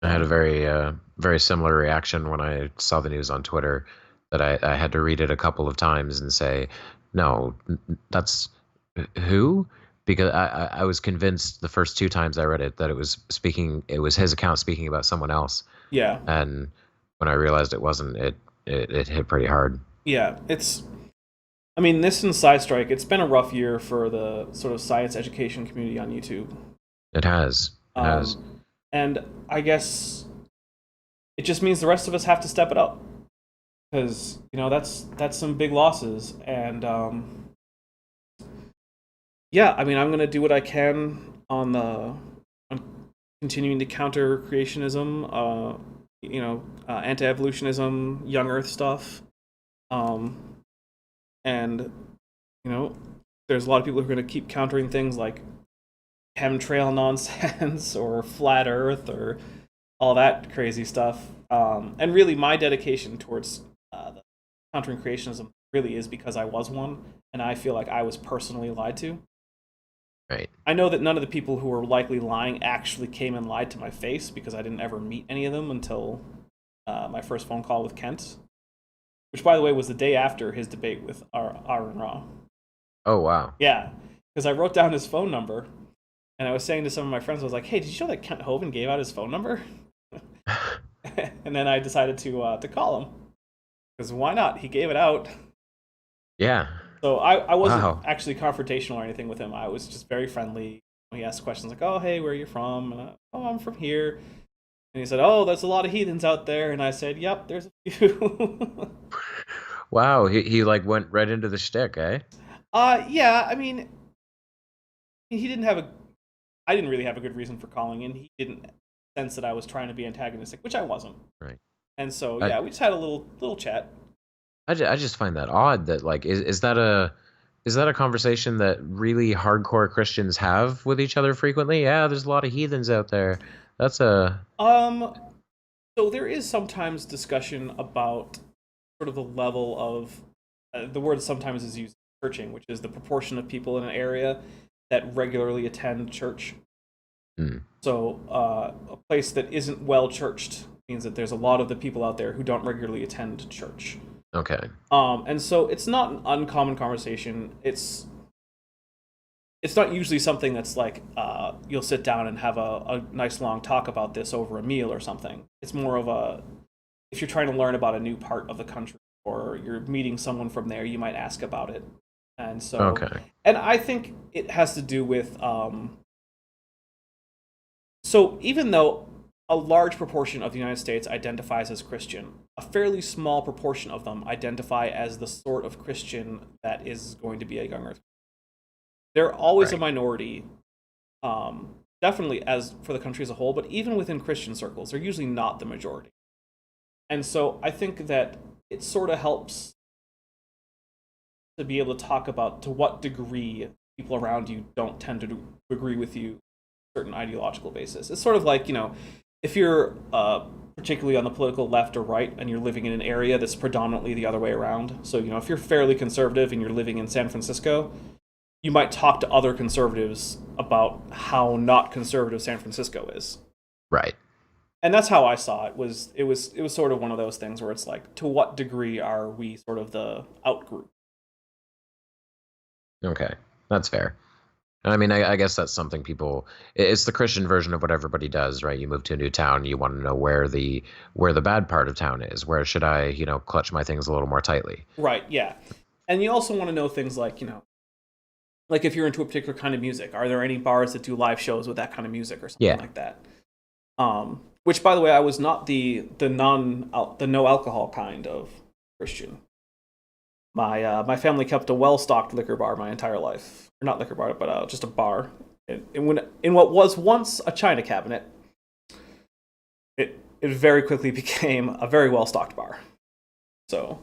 I had a very similar reaction when I saw the news on Twitter. That I had to read it a couple of times and say, no, that's who? Because I was convinced the first 2 times I read it that it was his account speaking about someone else. Yeah. And when I realized it wasn't, it hit pretty hard. Yeah, this and Sidestrike, it's been a rough year for the sort of science education community on YouTube. It has. And I guess it just means the rest of us have to step it up. Because, that's some big losses. And, I'm going to do what I can on continuing to counter creationism, anti-evolutionism, young Earth stuff, and there's a lot of people who are going to keep countering things like chemtrail nonsense or flat Earth or all that crazy stuff. And really, my dedication towards the countering creationism really is because I was one, and I feel like I was personally lied to. Right. I know that none of the people who were likely lying actually came and lied to my face, because I didn't ever meet any of them until my first phone call with Kent, which, by the way, was the day after his debate with Aaron Ra. Oh, wow. Yeah, because I wrote down his phone number, and I was saying to some of my friends, I was like, hey, did you know that Kent Hovind gave out his phone number? And then I decided to call him, because why not? He gave it out. Yeah. So I wasn't actually confrontational or anything with him. I was just very friendly. He asked questions like, oh, hey, where are you from? And oh, I'm from here. And he said, oh, there's a lot of heathens out there. And I said, yep, there's a few. Wow, he like went right into the shtick, eh? Yeah, I mean, he didn't have I didn't really have a good reason for calling in. He didn't sense that I was trying to be antagonistic, which I wasn't. Right. And so, yeah, we just had a little chat. I just find that odd that, like, is that a conversation that really hardcore Christians have with each other frequently? Yeah, there's a lot of heathens out there. That's a So there is sometimes discussion about sort of the level of the word sometimes is used churching, which is the proportion of people in an area that regularly attend church. So a place that isn't well churched means that there's a lot of the people out there who don't regularly attend church. Okay. And so it's not an uncommon conversation. It's not usually something that's like you'll sit down and have a nice long talk about this over a meal or something. It's more of if you're trying to learn about a new part of the country or you're meeting someone from there, you might ask about it. And so, okay. And I think it has to do with, so even though a large proportion of the United States identifies as Christian, a fairly small proportion of them identify as the sort of Christian that is going to be a young Earth. They're always a minority, definitely as for the country as a whole, but even within Christian circles, they're usually not the majority. And so I think that it sort of helps to be able to talk about to what degree people around you don't tend to agree with you on a certain ideological basis. It's sort of like, if you're particularly on the political left or right and you're living in an area that's predominantly the other way around. So, if you're fairly conservative and you're living in San Francisco, you might talk to other conservatives about how not conservative San Francisco is. Right. And that's how I saw it. It was sort of one of those things where it's like, to what degree are we sort of the out group? Okay, that's fair. And I mean, I guess that's something it's the Christian version of what everybody does, right? You move to a new town, you want to know where the bad part of town is. Where should I, clutch my things a little more tightly? Right, yeah. And you also want to know things like, like if you're into a particular kind of music, are there any bars that do live shows with that kind of music or something like that? Which, by the way, I was not the no alcohol kind of Christian. My family kept a well-stocked liquor bar my entire life. Or not liquor bar, but just a bar. In what was once a china cabinet, it very quickly became a very well-stocked bar. So,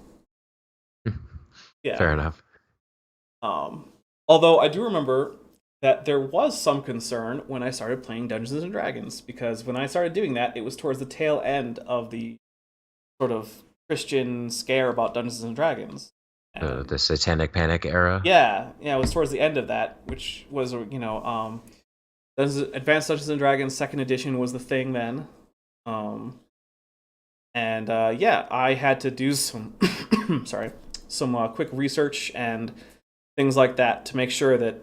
yeah. Fair enough. Although I do remember that there was some concern when I started playing Dungeons and Dragons, because when I started doing that, it was towards the tail end of the sort of Christian scare about Dungeons and Dragons. The Satanic Panic era? Yeah, it was towards the end of that, which was, Advanced Dungeons and Dragons 2nd edition was the thing then. I had to do some, some quick research and things like that to make sure that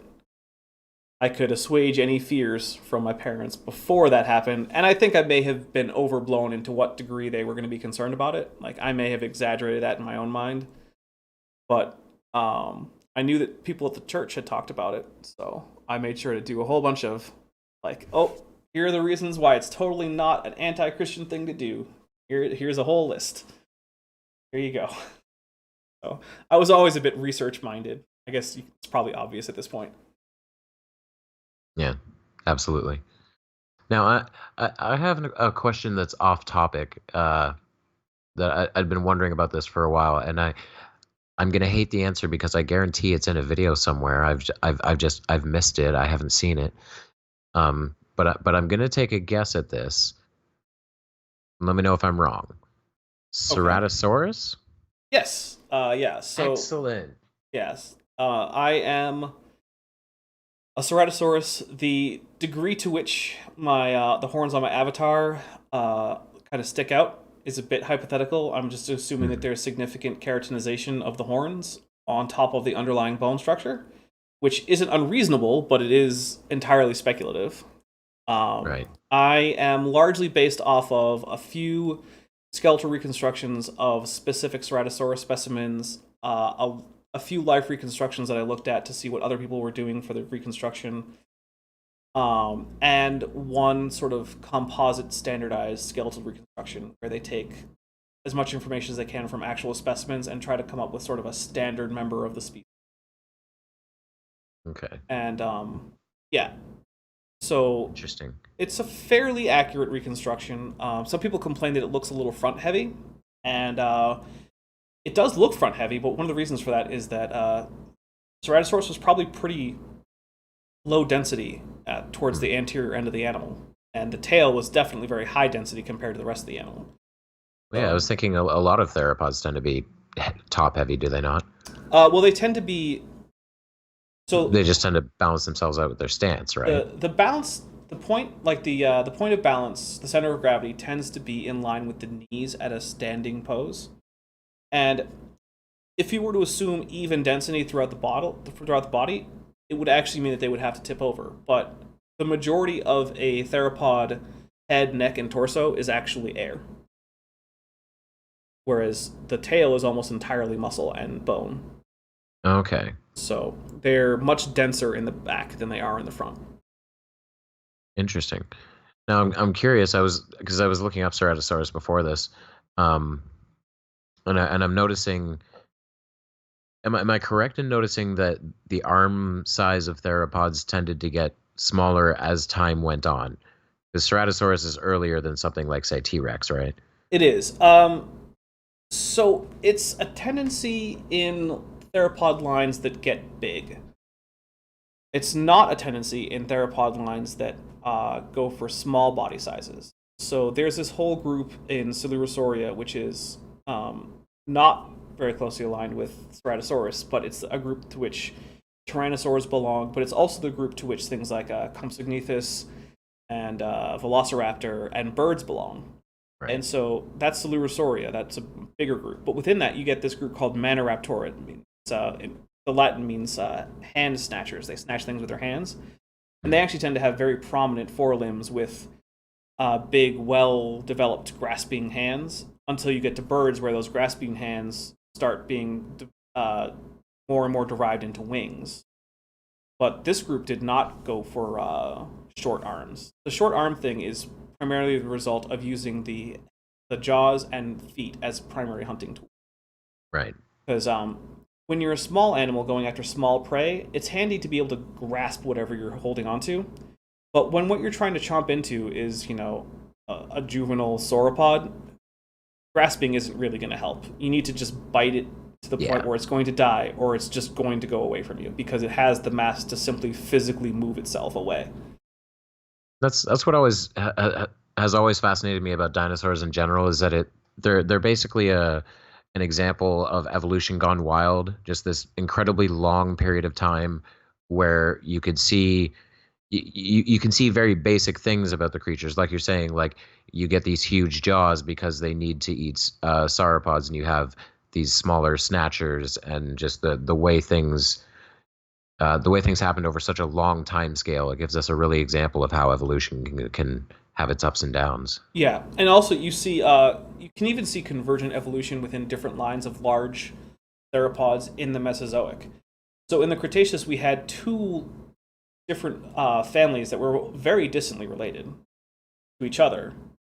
I could assuage any fears from my parents before that happened. And I think I may have been overblown into what degree they were going to be concerned about it. Like, I may have exaggerated that in my own mind. But I knew that people at the church had talked about it. So I made sure to do a whole bunch of, like, here are the reasons why it's totally not an anti-Christian thing to do. Here's a whole list. Here you go. So I was always a bit research-minded. I guess it's probably obvious at this point. Yeah, absolutely. Now, I have a question that's off topic. I'd been wondering about this for a while, and I'm gonna hate the answer because I guarantee it's in a video somewhere. I've missed it. I haven't seen it. But I'm gonna take a guess at this. Let me know if I'm wrong. Okay. Ceratosaurus? Yes. Yeah. So Excellent. yes. I am a Ceratosaurus. The degree to which my the horns on my avatar kind of stick out is a bit hypothetical. I'm just assuming that Mhm. there's significant keratinization of the horns on top of the underlying bone structure, which isn't unreasonable, but it is entirely speculative. Right. I am largely based off of a few skeletal reconstructions of specific Ceratosaurus specimens, a few life reconstructions that I looked at to see what other people were doing for the reconstruction, and one sort of composite standardized skeletal reconstruction where they take as much information as they can from actual specimens and try to come up with sort of a standard member of the species. Okay. And yeah, so Interesting. it's a fairly accurate reconstruction. Some people complain that it looks a little front heavy, and it does look front heavy. But one of the reasons for that is that Ceratosaurus was probably pretty low density towards Hmm. the anterior end of the animal, and the tail was definitely very high density compared to the rest of the animal. Yeah, I So, was thinking a lot of theropods tend to be top heavy, do they not? well, they tend to be so They just tend to balance themselves out with their stance, right? the balance, the point, like the point of balance, the center of gravity tends to be in line with the knees at a standing pose, and if you were to assume even density throughout the body, it would actually mean that they would have to tip over. But the majority of a theropod head, neck, and torso is actually air, whereas the tail is almost entirely muscle and bone. Okay. So they're much denser in the back than they are in the front. Interesting. Now I'm curious. I was looking up Ceratosaurus before this, um, and I'm noticing. Am I correct in noticing that the arm size of theropods tended to get smaller as time went on? The Ceratosaurus is earlier than something like, say, T Rex, right? It is. So it's a tendency in theropod lines that get big. It's not a tendency in theropod lines that go for small body sizes. So there's this whole group in Silurosauria, which is not very closely aligned with Ceratosaurus, but it's a group to which Tyrannosaurs belong, but it's also the group to which things like Compsognathus and Velociraptor and birds belong. Right. And so that's Silurosauria. That's a bigger group. But within that, you get this group called Maniraptora. The Latin means hand snatchers. They snatch things with their hands. And they Hmm. actually tend to have very prominent forelimbs with big, well developed grasping hands until you get to birds where those grasping hands start being uh, more and more derived into wings. But this group did not go for short arms. The short arm thing is primarily the result of using the jaws and feet as primary hunting tools. Right. Because when you're a small animal going after small prey, it's handy to be able to grasp whatever you're holding onto. But when what you're trying to chomp into is, a juvenile sauropod, grasping isn't really going to help. You need to just bite it to the point Yeah. where it's going to die, or it's just going to go away from you because it has the mass to simply physically move itself away. That's what always has always fascinated me about dinosaurs in general is that they're basically an example of evolution gone wild, just this incredibly long period of time where you can see very basic things about the creatures, like you're saying, like you get these huge jaws because they need to eat sauropods, and you have these smaller snatchers, and just the way things happened over such a long time scale, it gives us a really example of how evolution can have its ups and downs. Yeah, and also you can even see convergent evolution within different lines of large theropods in the Mesozoic. So in the Cretaceous, we had two different families that were very distantly related to each other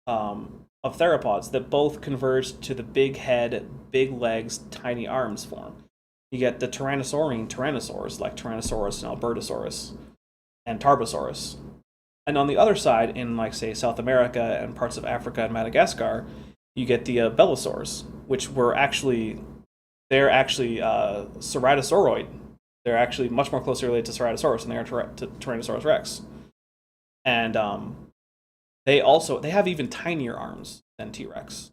of theropods that both converged to the big head, big legs, tiny arms form. You get the Tyrannosaurine tyrannosaurs like Tyrannosaurus and Albertosaurus and Tarbosaurus. And on the other side, in like say South America and parts of Africa and Madagascar, you get the belosaurs, which were actually they're actually ceratosauroid. They're actually much more closely related to Ceratosaurus than they are to Tyrannosaurus Rex. And they have even tinier arms than T Rex,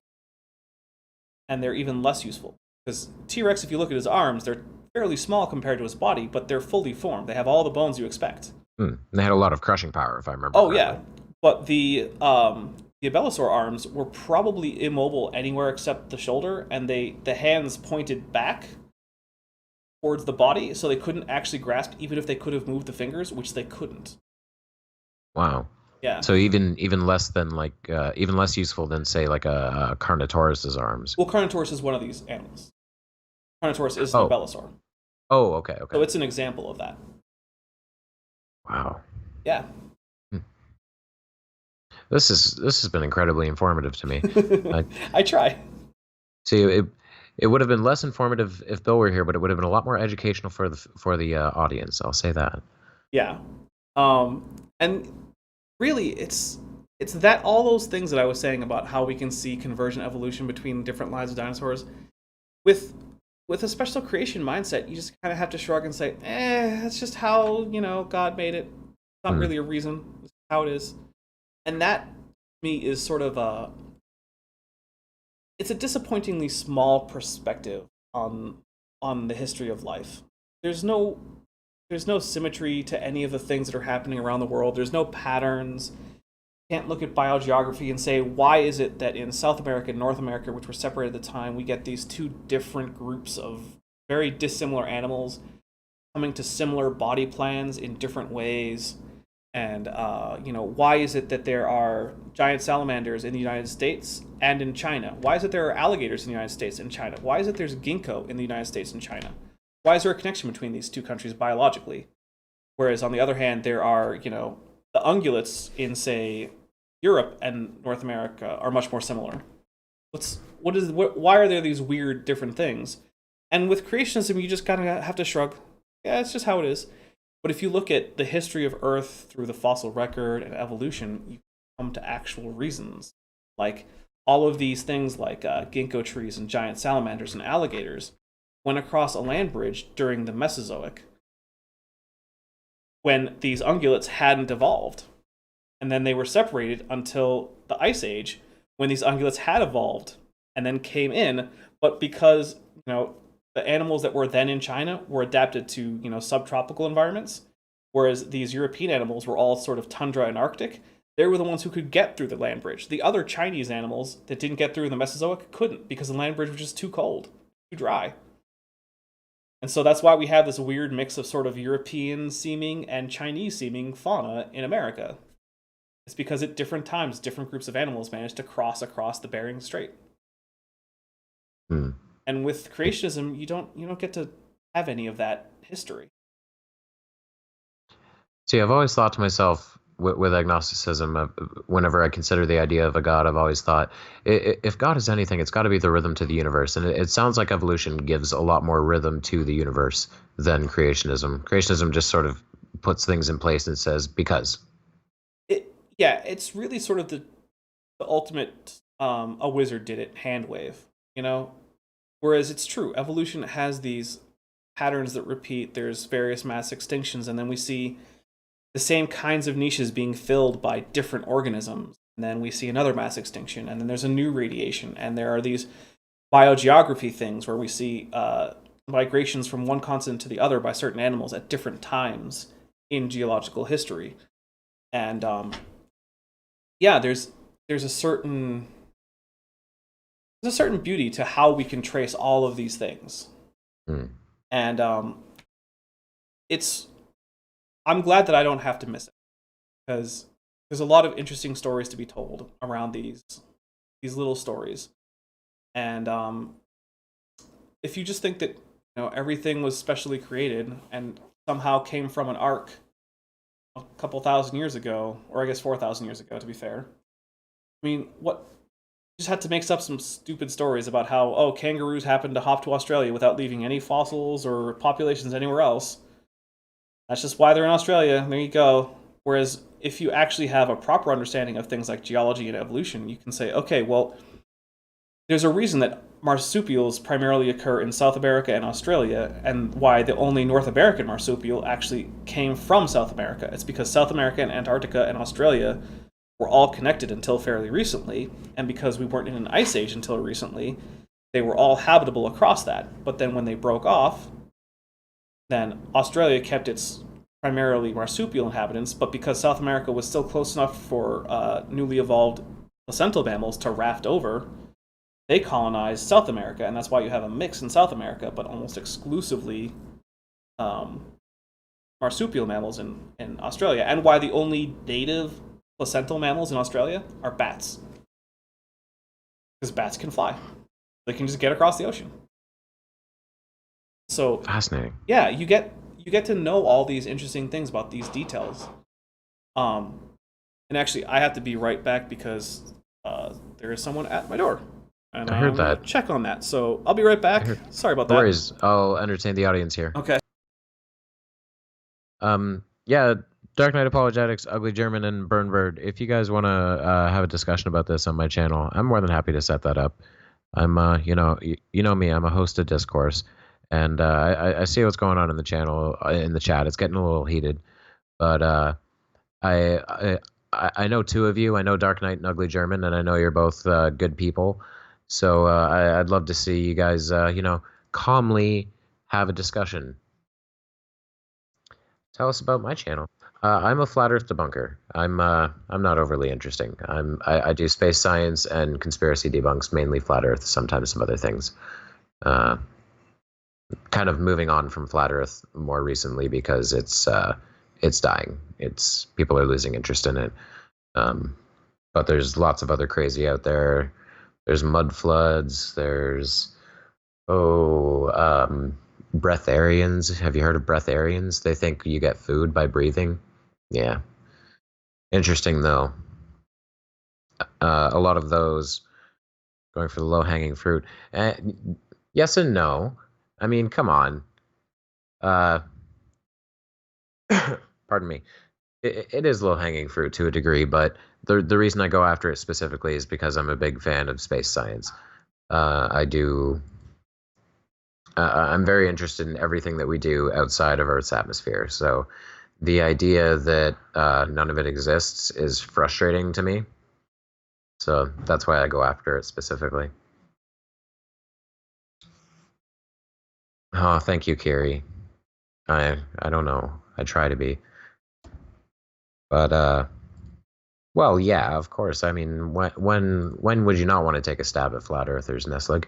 and they're even less useful because T Rex, if you look at his arms, they're fairly small compared to his body, but they're fully formed. They have all the bones you expect. And they had a lot of crushing power, if I remember. Oh correctly. yeah, but the Abelisaur arms were probably immobile anywhere except the shoulder, and the hands pointed back towards the body, so they couldn't actually grasp, even if they could have moved the fingers, which they couldn't. Wow. Yeah. So even less than even less useful than say like a Carnotaurus's arms. Well, Carnotaurus is one of these animals. Carnotaurus is an Oh. Abelisaur. Oh, okay. So it's an example of that. Wow. Yeah. This has been incredibly informative to me. I try. See, it would have been less informative if Bill were here, but it would have been a lot more educational for the audience. I'll say that. Yeah. And really, it's that all those things that I was saying about how we can see convergent evolution between different lines of dinosaurs, with a special creation mindset, you just kind of have to shrug and say, that's just how God made it. It's not really a reason. It's how it is. And that, to me, is sort of it's a disappointingly small perspective on the history of life. There's no symmetry to any of the things that are happening around the world. There's no patterns. You can't look at biogeography and say, why is it that in South America and North America, which were separated at the time, we get these two different groups of very dissimilar animals coming to similar body plans in different ways? And, why is it that there are giant salamanders in the United States and in China? Why is it there are alligators in the United States and China? Why is it there's ginkgo in the United States and China? Why is there a connection between these two countries biologically? Whereas, on the other hand, there are, the ungulates in, say, Europe and North America are much more similar. Why are there these weird different things? And with creationism, you just kind of have to shrug. Yeah, it's just how it is. But if you look at the history of Earth through the fossil record and evolution, you come to actual reasons. Like all of these things like ginkgo trees and giant salamanders and alligators went across a land bridge during the Mesozoic when these ungulates hadn't evolved. And then they were separated until the Ice Age when these ungulates had evolved and then came in. But because, the animals that were then in China were adapted to, subtropical environments, whereas these European animals were all sort of tundra and Arctic. They were the ones who could get through the land bridge. The other Chinese animals that didn't get through in the Mesozoic couldn't because the land bridge was just too cold, too dry. And so that's why we have this weird mix of sort of European-seeming and Chinese-seeming fauna in America. It's because at different times, different groups of animals managed to cross across the Bering Strait. And with creationism, you don't get to have any of that history. See, I've always thought to myself with agnosticism, whenever I consider the idea of a God, I've always thought, if God is anything, it's got to be the rhythm to the universe. And it sounds like evolution gives a lot more rhythm to the universe than creationism. Creationism just sort of puts things in place and says, because. It's really sort of the ultimate a wizard did it hand wave, Whereas it's true, evolution has these patterns that repeat. There's various mass extinctions, and then we see the same kinds of niches being filled by different organisms. And then we see another mass extinction, and then there's a new radiation, and there are these biogeography things where we see migrations from one continent to the other by certain animals at different times in geological history. And there's a certain beauty to how we can trace all of these things. And I'm glad that I don't have to miss it, because there's a lot of interesting stories to be told around these little stories. And if you just think that everything was specially created and somehow came from an ark a couple thousand years ago, or I guess 4,000 years ago, to be fair, I mean, what? Just had to make up some stupid stories about how kangaroos happened to hop to Australia without leaving any fossils or populations anywhere else. That's just why they're in Australia. There you go. Whereas if you actually have a proper understanding of things like geology and evolution, you can say, okay, well, there's a reason that marsupials primarily occur in South America and Australia, and why the only North American marsupial actually came from South America. It's because South America and Antarctica and Australia were all connected until fairly recently, and because we weren't in an ice age until recently, they were all habitable across that. But then when they broke off, then Australia kept its primarily marsupial inhabitants, but because South America was still close enough for newly evolved placental mammals to raft over, they colonized South America, and that's why you have a mix in South America, but almost exclusively marsupial mammals in Australia, and why the only native placental mammals in Australia are bats. Because bats can fly. They can just get across the ocean. So Fascinating. yeah, you get to know all these interesting things about these details. And actually, I have to be right back because there is someone at my door. And I heard I'm gonna that. check on that. So I'll be right back. Sorry about No that. worries. I'll entertain the audience here. Okay. Yeah, Dark Knight Apologetics, Ugly German, and Burnbird. If you guys want to have a discussion about this on my channel, I'm more than happy to set that up. I'm, you know me. I'm a host of discourse, and I see what's going on in the channel, in the chat. It's getting a little heated, but I know two of you. I know Dark Knight and Ugly German, and I know you're both good people. So I'd love to see you guys, calmly have a discussion. Tell us about my channel. I'm a flat Earth debunker. I'm not overly interesting. I do space science and conspiracy debunks, mainly flat Earth, sometimes some other things. Kind of moving on from flat Earth more recently because it's dying. People are losing interest in it. But there's lots of other crazy out there. There's mud floods. There's breatharians. Have you heard of breatharians? They think you get food by breathing. Yeah. Interesting though. A lot of those going for the low-hanging fruit. Yes and no. I mean, come on. Pardon me. It is low-hanging fruit to a degree, but the reason I go after it specifically is because I'm a big fan of space science. I'm very interested in everything that we do outside of Earth's atmosphere. So the idea that none of it exists is frustrating to me. So that's why I go after it specifically. Oh, thank you, Kiri. I don't know. I try to be. But well, yeah, of course. I mean, when would you not want to take a stab at flat earthers, Neslig?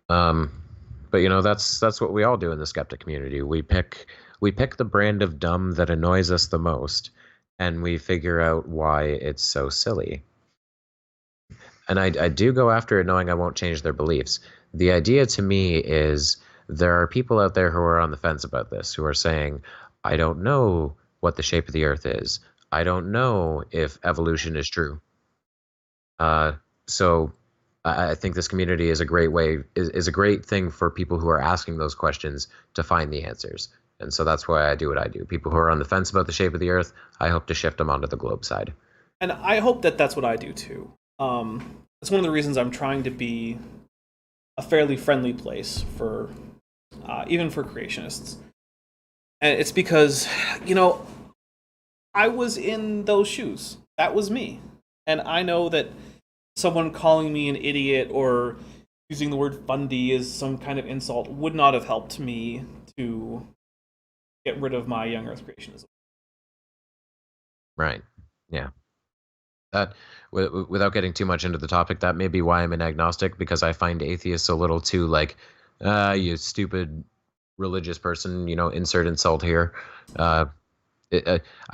But that's what we all do in the skeptic community. We pick the brand of dumb that annoys us the most, and we figure out why it's so silly. And I do go after it knowing I won't change their beliefs. The idea to me is there are people out there who are on the fence about this, who are saying, I don't know what the shape of the earth is. I don't know if evolution is true. So I think this community is a great is a great thing for people who are asking those questions to find the answers. And so that's why I do what I do. People who are on the fence about the shape of the earth, I hope to shift them onto the globe side. And I hope that that's what I do too. It's one of the reasons I'm trying to be a fairly friendly place for even for creationists. And it's because, I was in those shoes. That was me. And I know that someone calling me an idiot or using the word fundy as some kind of insult would not have helped me to get rid of my young Earth creationism. Right. Yeah. That, without getting too much into the topic, that may be why I'm an agnostic, because I find atheists a little too you stupid religious person, insert insult here. I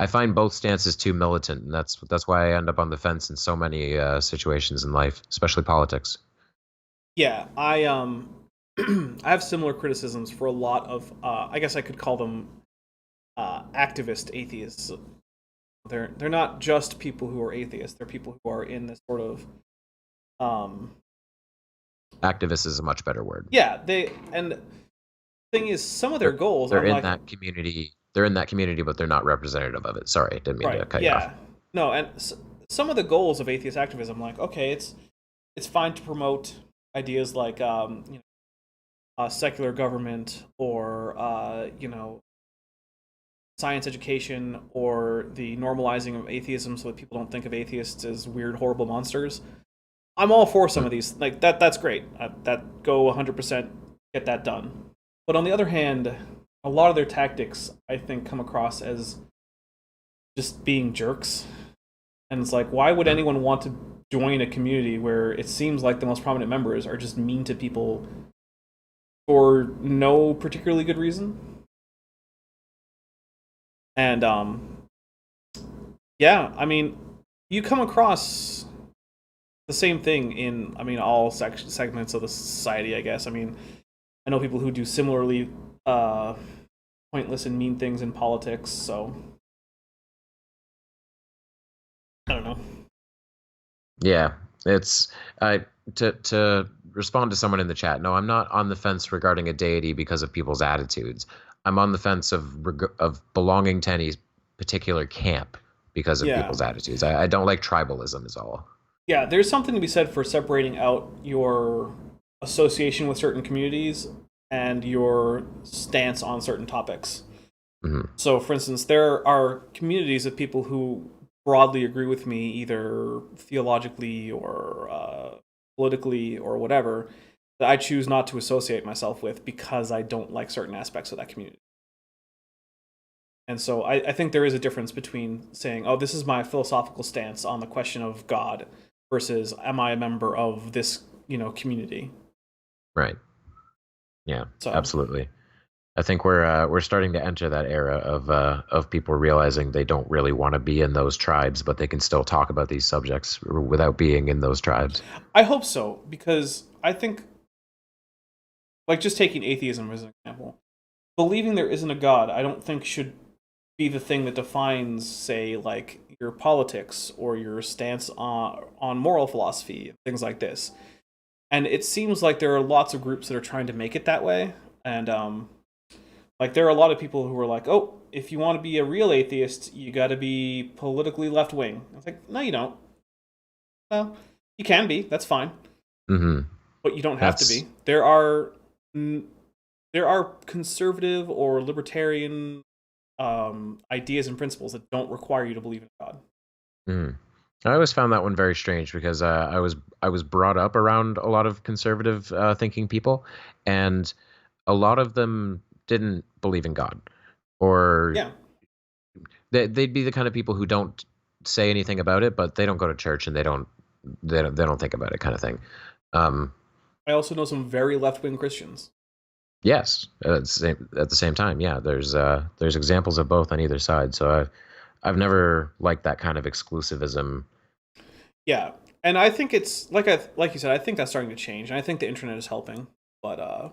find both stances too militant, and that's why I end up on the fence in so many situations in life, especially politics. Yeah, I I have similar criticisms for a lot of I guess I could call them activist atheists. They're not just people who are atheists. They're people who are in this sort of Activist is a much better word. yeah, they and thing is, some of their goals, They're I'm in like, that community. They're in that community, but they're not representative of it. Sorry, didn't mean right, to cut you off. yeah, no, and some of the goals of atheist activism, like, okay, it's fine to promote ideas like secular government or science education or the normalizing of atheism so that people don't think of atheists as weird, horrible monsters. I'm all for some Hmm. of these. Like that's great. That go 100% get that done. But on the other hand, a lot of their tactics I think come across as just being jerks. And it's like, why would Hmm. anyone want to join a community where it seems like the most prominent members are just mean to people for no particularly good reason? And yeah, I mean, you come across the same thing in, I mean, all segments of the society, I guess. I mean, I know people who do similarly uh, pointless and mean things in politics, so I don't know. Yeah, it's I to respond to someone in the chat. No, I'm not on the fence regarding a deity because of people's attitudes. I'm on the fence of belonging to any particular camp because of Yeah. people's attitudes. I don't like tribalism, is all. Yeah, there's something to be said for separating out your association with certain communities and your stance on certain topics. Hmm. So, for instance, there are communities of people who broadly agree with me, either theologically or politically or whatever, that I choose not to associate myself with because I don't like certain aspects of that community. And so I think there is a difference between saying, oh, this is my philosophical stance on the question of God versus am I a member of this, community? Right. Yeah, So absolutely. I think we're starting to enter that era of people realizing they don't really want to be in those tribes, but they can still talk about these subjects without being in those tribes. I hope so, because I think, like, just taking atheism as an example, believing there isn't a God, I don't think should be the thing that defines, say, like your politics or your stance on moral philosophy, things like this. And it seems like there are lots of groups that are trying to make it that way. And like there are a lot of people who are like, oh, if you want to be a real atheist, you got to be politically left wing. I was like, no, you don't. Well, you can be. That's fine, Hmm. but you don't have to That's be. There are conservative or libertarian ideas and principles that don't require you to believe in God. mm. I always found that one very strange because I was brought up around a lot of conservative thinking people, and a lot of them didn't believe in God, or Yeah, they'd be the kind of people who don't say anything about it, but they don't go to church and they don't think about it, kind of thing. Um, I also know some very left wing Christians. yes, at the same time, yeah. There's examples of both on either side. So I've never liked that kind of exclusivism. Yeah, and I think it's like you said. I think that's starting to change, and I think the internet is helping. But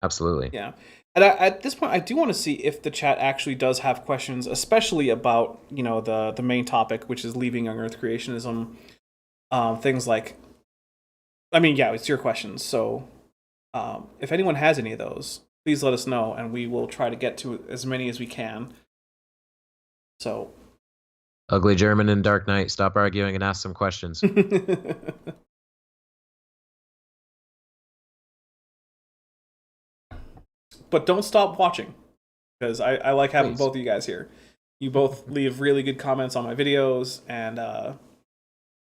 Absolutely. yeah, and at this point, I do want to see if the chat actually does have questions, especially about the main topic, which is leaving young Earth creationism. Things like, I mean, yeah, it's your questions. So if anyone has any of those, please let us know, and we will try to get to as many as we can. So. Ugly German and Dark Knight. Stop arguing and ask some questions. But don't stop watching, because I like having Please. both of you guys here. You both leave really good comments on my videos, and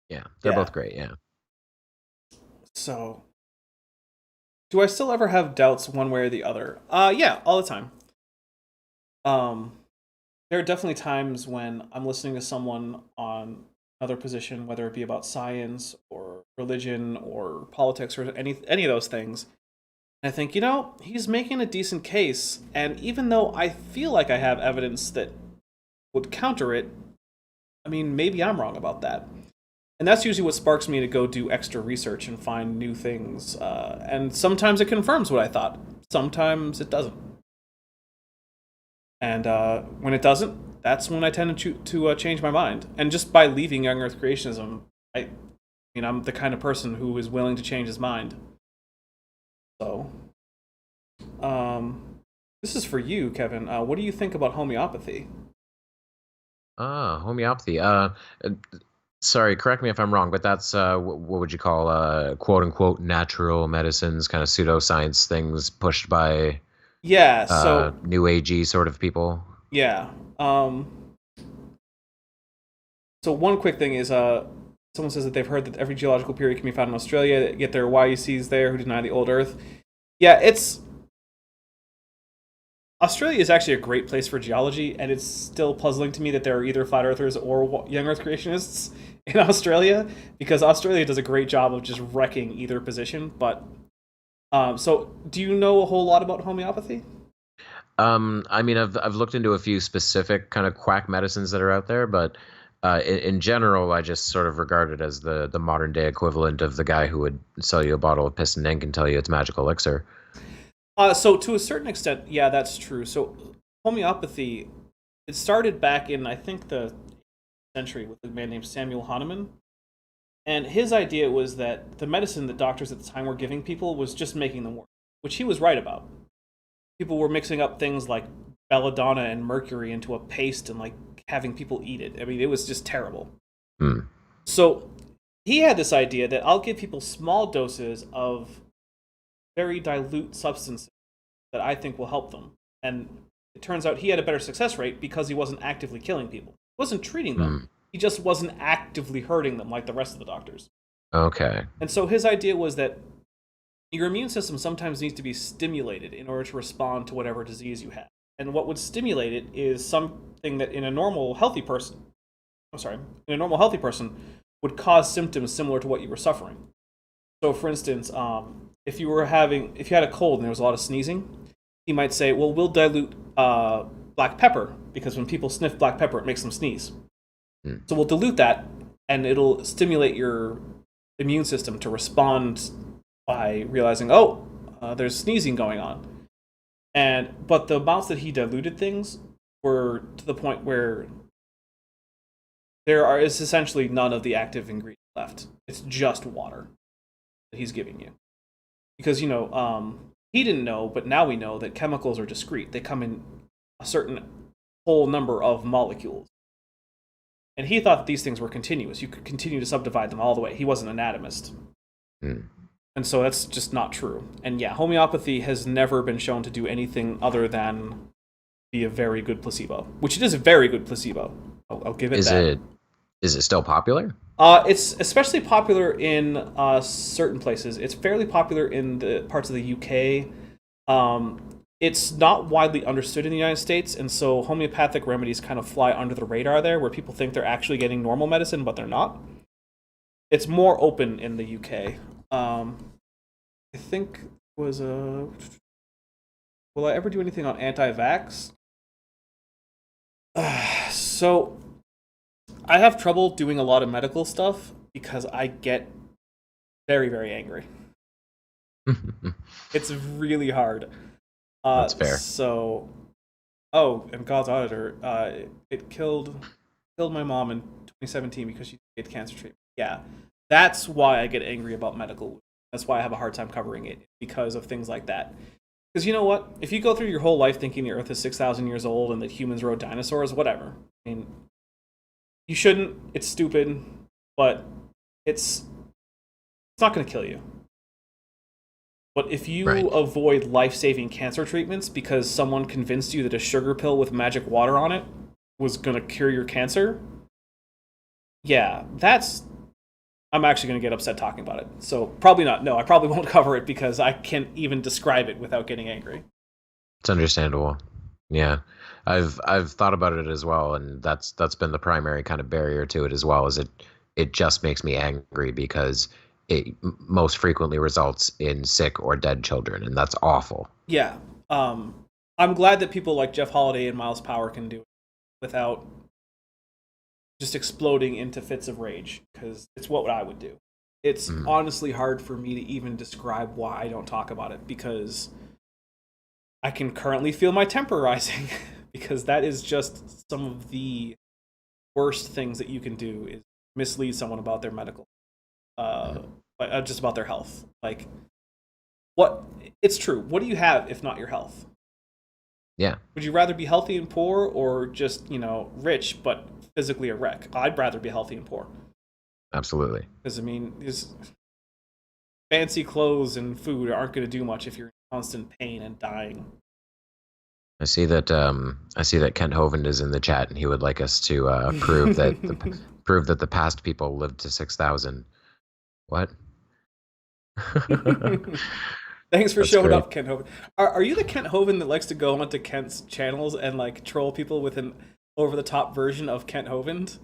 Yeah, they're yeah. both great. Yeah. So, do I still ever have doubts one way or the other? Yeah, all the time. Um, there are definitely times when I'm listening to someone on another position, whether it be about science or religion or politics or any of those things. And I think, he's making a decent case, and even though I feel like I have evidence that would counter it, I mean, maybe I'm wrong about that. And that's usually what sparks me to go do extra research and find new things. And sometimes it confirms what I thought. Sometimes it doesn't. And when it doesn't, that's when I tend to change my mind. And just by leaving young Earth creationism, I'm the kind of person who is willing to change his mind. So, This is for you, Kevin. What do you think about homeopathy? Homeopathy. Uh, Sorry, correct me if I'm wrong, but that's what would you call quote unquote natural medicines, kind of pseudoscience things pushed by Yeah, so new agey sort of people. yeah. So one quick thing is someone says that they've heard that every geological period can be found in Australia, yet there are YUCs there who deny the old Earth. Yeah, it's Australia is actually a great place for geology, and it's still puzzling to me that there are either flat earthers or young Earth creationists in Australia, because Australia does a great job of just wrecking either position. But so do you know a whole lot about homeopathy? I mean, I've looked into a few specific kind of quack medicines that are out there, but in general, I just sort of regard it as the modern day equivalent of the guy who would sell you a bottle of piss and ink and tell you it's magic elixir. So to a certain extent, yeah, that's true. So homeopathy, it started back in I think the century with a man named Samuel Hahnemann, and his idea was that the medicine that doctors at the time were giving people was just making them worse, which he was right about. People were mixing up things like belladonna and mercury into a paste and like having people eat it. I mean, it was just terrible. Hmm. So he had this idea that I'll give people small doses of very dilute substances that I think will help them. And it turns out he had a better success rate because he wasn't actively killing people. He wasn't treating Hmm. them. He just wasn't actively hurting them like the rest of the doctors. Okay. And so his idea was that your immune system sometimes needs to be stimulated in order to respond to whatever disease you have. And what would stimulate it is something that in a normal healthy person, in a normal healthy person would cause symptoms similar to what you were suffering. So for instance, if you had a cold and there was a lot of sneezing, he might say, well, we'll dilute black pepper because when people sniff black pepper, it makes them sneeze. Hmm. So we'll dilute that and it'll stimulate your immune system to respond by realizing, oh, there's sneezing going on. But the amounts that he diluted things were to the point where is essentially none of the active ingredient left. It's just water that he's giving you. Because, he didn't know, but now we know that chemicals are discrete. They come in a certain whole number of molecules. And he thought that these things were continuous. You could continue to subdivide them all the way. He wasn't an anatomist. Hmm. And so that's just not true. And yeah, homeopathy has never been shown to do anything other than be a very good placebo, which it is a very good placebo. I'll give it Is that. it still popular? It's especially popular in certain places. It's fairly popular in the parts of the UK. It's not widely understood in the United States, and so homeopathic remedies kind of fly under the radar there, where people think they're actually getting normal medicine, but they're not. It's more open in the UK. I think it was a. Will I ever do anything on anti-vax? So I have trouble doing a lot of medical stuff because I get very, very angry. It's really hard. That's fair. So, oh, and God's auditor, it killed my mom in 2017 because she had cancer treatment. Yeah, that's why I get angry about medical. That's why I have a hard time covering it because of things like that. Because you know what? If you go through your whole life thinking the Earth is 6,000 years old and that humans rode dinosaurs, whatever. I mean, you shouldn't. It's stupid, but it's not going to kill you. But if you Right. avoid life-saving cancer treatments because someone convinced you that a sugar pill with magic water on it was going to cure your cancer, yeah, I'm actually going to get upset talking about it. So probably not. No, I probably won't cover it because I can't even describe it without getting angry. It's understandable. Yeah. I've thought about it as well, and that's been the primary kind of barrier to it as well, is it just makes me angry because it most frequently results in sick or dead children, and that's awful. Yeah. I'm glad that people like Jeff Holiday and Miles Power can do it without just exploding into fits of rage, because it's what I would do. It's Mm. honestly hard for me to even describe why I don't talk about it, because I can currently feel my temper rising because that is just some of the worst things that you can do is mislead someone about their medical just about their health. Like, what it's true. What do you have if not your health? Yeah, Would you rather be healthy and poor, or just rich but physically a wreck? I'd rather be healthy and poor, absolutely. because I mean, these fancy clothes and food aren't going to do much if you're in constant pain and dying. I see that Kent Hovind is in the chat, and he would like us to prove that the past people lived to 6,000. What? Thanks for That's showing great. up, Kent Hovind. Are you the Kent Hovind that likes to go onto Kent's channels and like troll people with an over the top version of Kent Hovind?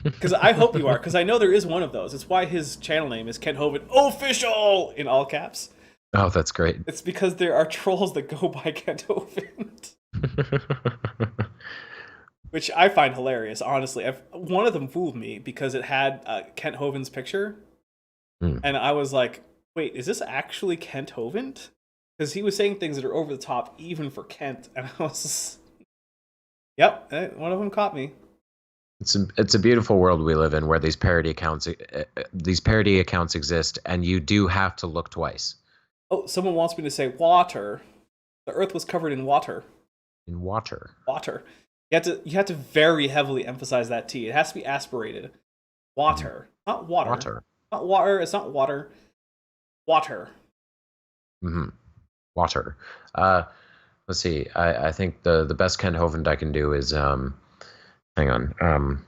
Because I hope you are, because I know there is one of those. It's why his channel name is Kent Hovind Official in all caps. Oh, that's great. It's because there are trolls that go by Kent Hovind, which I find hilarious. Honestly, one of them fooled me because it had Kent Hovind's picture, Hmm. and I was like, "Wait, is this actually Kent Hovind?" Because he was saying things that are over the top, even for Kent, and I was, "Yep, one of them caught me." It's a beautiful world we live in, where these parody accounts exist, and you do have to look twice. Oh, someone wants me to say water. The Earth was covered in water. In water. Water. You have to very heavily emphasize that T. It has to be aspirated. Water, not water. Water. Not water. It's not water. Water. Hmm. Water. Let's see. I think the best Ken Hovind I can do is hang on.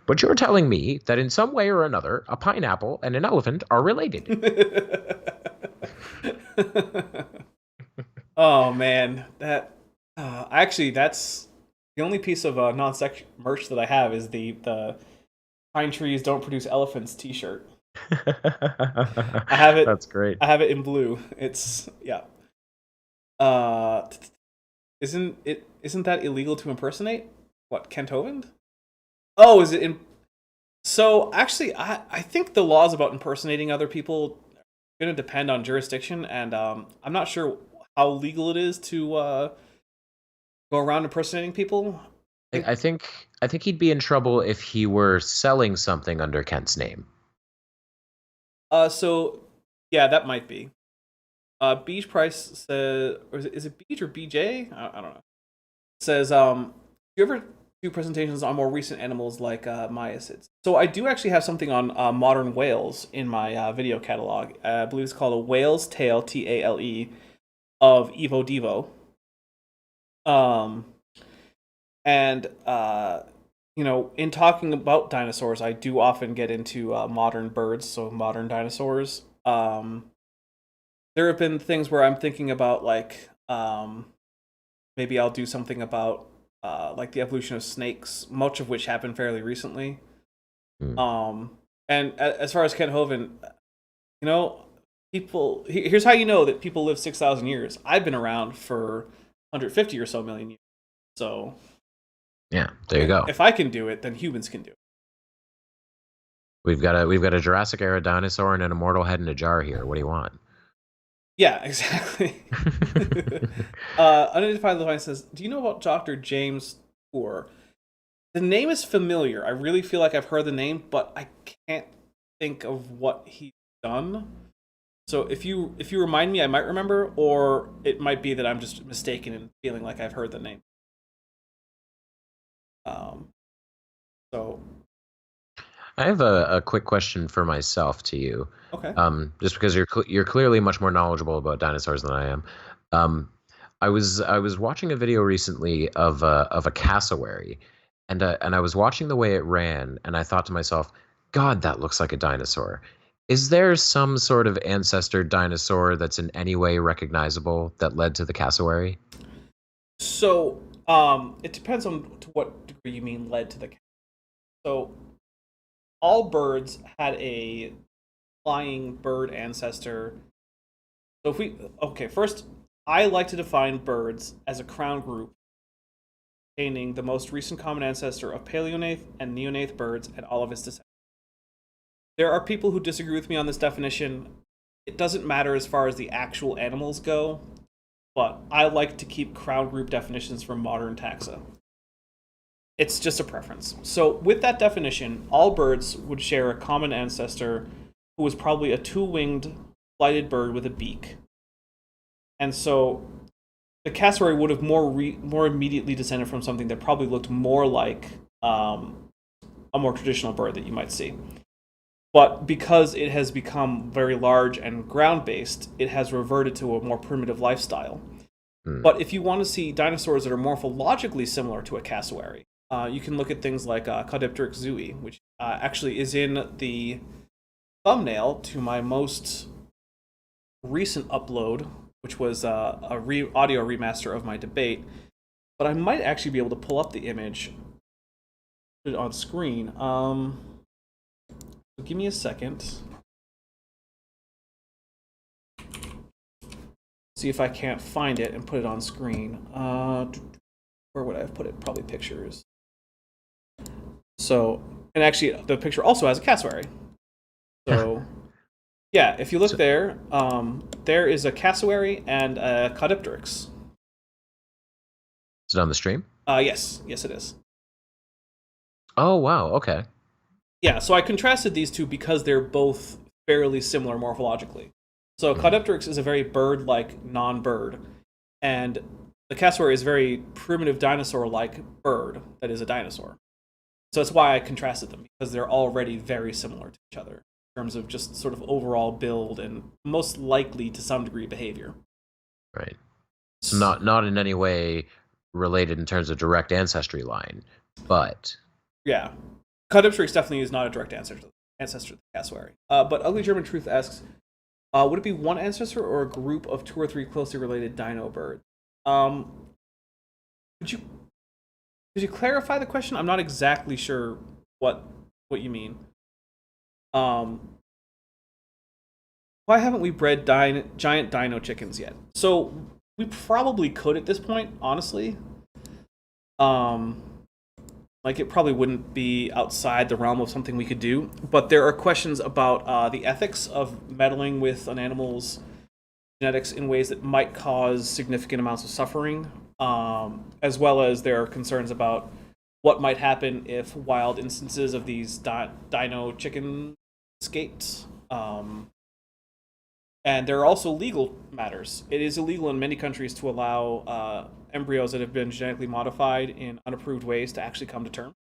But you're telling me that in some way or another, a pineapple and an elephant are related. Oh man, that actually that's the only piece of non-sec merch that I have is the pine trees don't produce elephants T-shirt. I have it. That's great. I have it in blue. It's yeah. Uh, isn't that illegal to impersonate? What, Kent Hovind? Oh, is it in? So actually, I think the laws about impersonating other people are going to depend on jurisdiction, and I'm not sure how legal it is to go around impersonating people. I think he'd be in trouble if he were selling something under Kent's name. So yeah, that might be. Beach Price says, or is it Beach or BJ? I don't know. Says, do you ever do presentations on more recent animals like myocytes? So I do actually have something on modern whales in my video catalog. I believe it's called A Whale's Tale, Tale, of Evo Devo. Um, and in talking about dinosaurs, I do often get into modern birds, so modern dinosaurs. There have been things where I'm thinking about like maybe I'll do something about like the evolution of snakes, much of which happened fairly recently. Hmm. And as far as Kent Hovind, you know, here's how you know that people live 6,000 years. I've been around for 150 or so million years. So Yeah, there you go. if I can do it, then humans can do it. We've got a Jurassic era dinosaur and an immortal head in a jar here. What do you want? Yeah, exactly. Unidentified Levine says, "Do you know about Dr. James Tour? The name is familiar. I really feel like I've heard the name, but I can't think of what he's done. So if you remind me, I might remember, or it might be that I'm just mistaken and feeling like I've heard the name. Um, so I have a quick question for myself to you. okay. Just because you're clearly much more knowledgeable about dinosaurs than I am. Um, I was watching a video recently of a cassowary, and I was watching the way it ran, and I thought to myself, God, that looks like a dinosaur. Is there some sort of ancestor dinosaur that's in any way recognizable that led to the cassowary? So it depends on to what degree you mean led to the. So all birds had a flying bird ancestor. So if we okay, first I like to define birds as a crown group containing the most recent common ancestor of paleognathe and neognathe birds and all of its descendants. There are people who disagree with me on this definition. It doesn't matter as far as the actual animals go, but I like to keep crown group definitions from modern taxa. It's just a preference. So, with that definition, all birds would share a common ancestor who was probably a two-winged flighted bird with a beak. And so, the cassowary would have more immediately descended from something that probably looked more like a more traditional bird that you might see. But because it has become very large and ground-based, it has reverted to a more primitive lifestyle. But if you want to see dinosaurs that are morphologically similar to a cassowary, you can look at things like Caudipteryx zui, which actually is in the thumbnail to my most recent upload, which was audio remaster of my debate. But I might actually be able to pull up the image, put it on screen. Give me a second. See if I can't find it and put it on screen. Where would I have put it? Probably pictures. So, and actually, the picture also has a cassowary. So, yeah, if you look there, there is a cassowary and a Caudipteryx. Is it on the stream? Yes, it is. Oh, wow, okay. Yeah, so I contrasted these two because they're both fairly similar morphologically. So Caudipteryx is a very bird-like non-bird, and the cassowary is a very primitive dinosaur-like bird that is a dinosaur. So that's why I contrasted them, because they're already very similar to each other in terms of just sort of overall build and most likely to some degree behavior. Right. So not in any way related in terms of direct ancestry line, but... Yeah. Caudipteryx definitely is not a direct ancestor to the cassowary. But Ugly German Truth asks, would it be one ancestor or a group of 2 or 3 closely related dino birds? Could you clarify the question? I'm not exactly sure what you mean. Why haven't we bred giant dino chickens yet? So we probably could at this point, honestly. Like, it probably wouldn't be outside the realm of something we could do, but there are questions about the ethics of meddling with an animal's genetics in ways that might cause significant amounts of suffering, as well as there are concerns about what might happen if wild instances of these dino chicken escaped. And there are also legal matters. It is illegal in many countries to allow embryos that have been genetically modified in unapproved ways to actually come to term.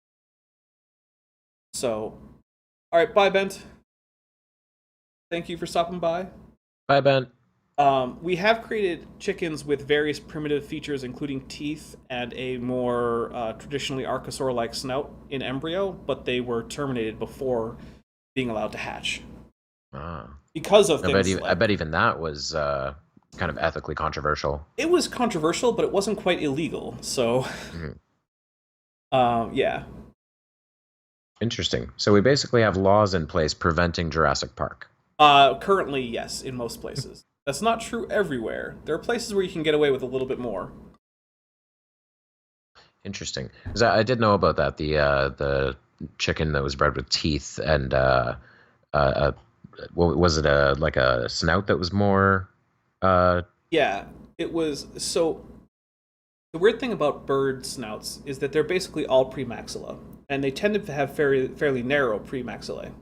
So, all right, bye, Bent. Thank you for stopping by. Bye, Ben. We have created chickens with various primitive features, including teeth and a more traditionally archosaur-like snout in embryo, but they were terminated before being allowed to hatch. Because of things I bet even that was kind of ethically controversial. It was controversial, but it wasn't quite illegal. So, yeah. Interesting. So we basically have laws in place preventing Jurassic Park. Currently, yes, in most places. That's not true everywhere. There are places where you can get away with a little bit more. Interesting. 'Cause I did know about that. The chicken that was bred with teeth and what was it? Like a snout that was more. Yeah, it was. So the weird thing about bird snouts is that they're basically all premaxilla, and they tend to have fairly narrow premaxillae.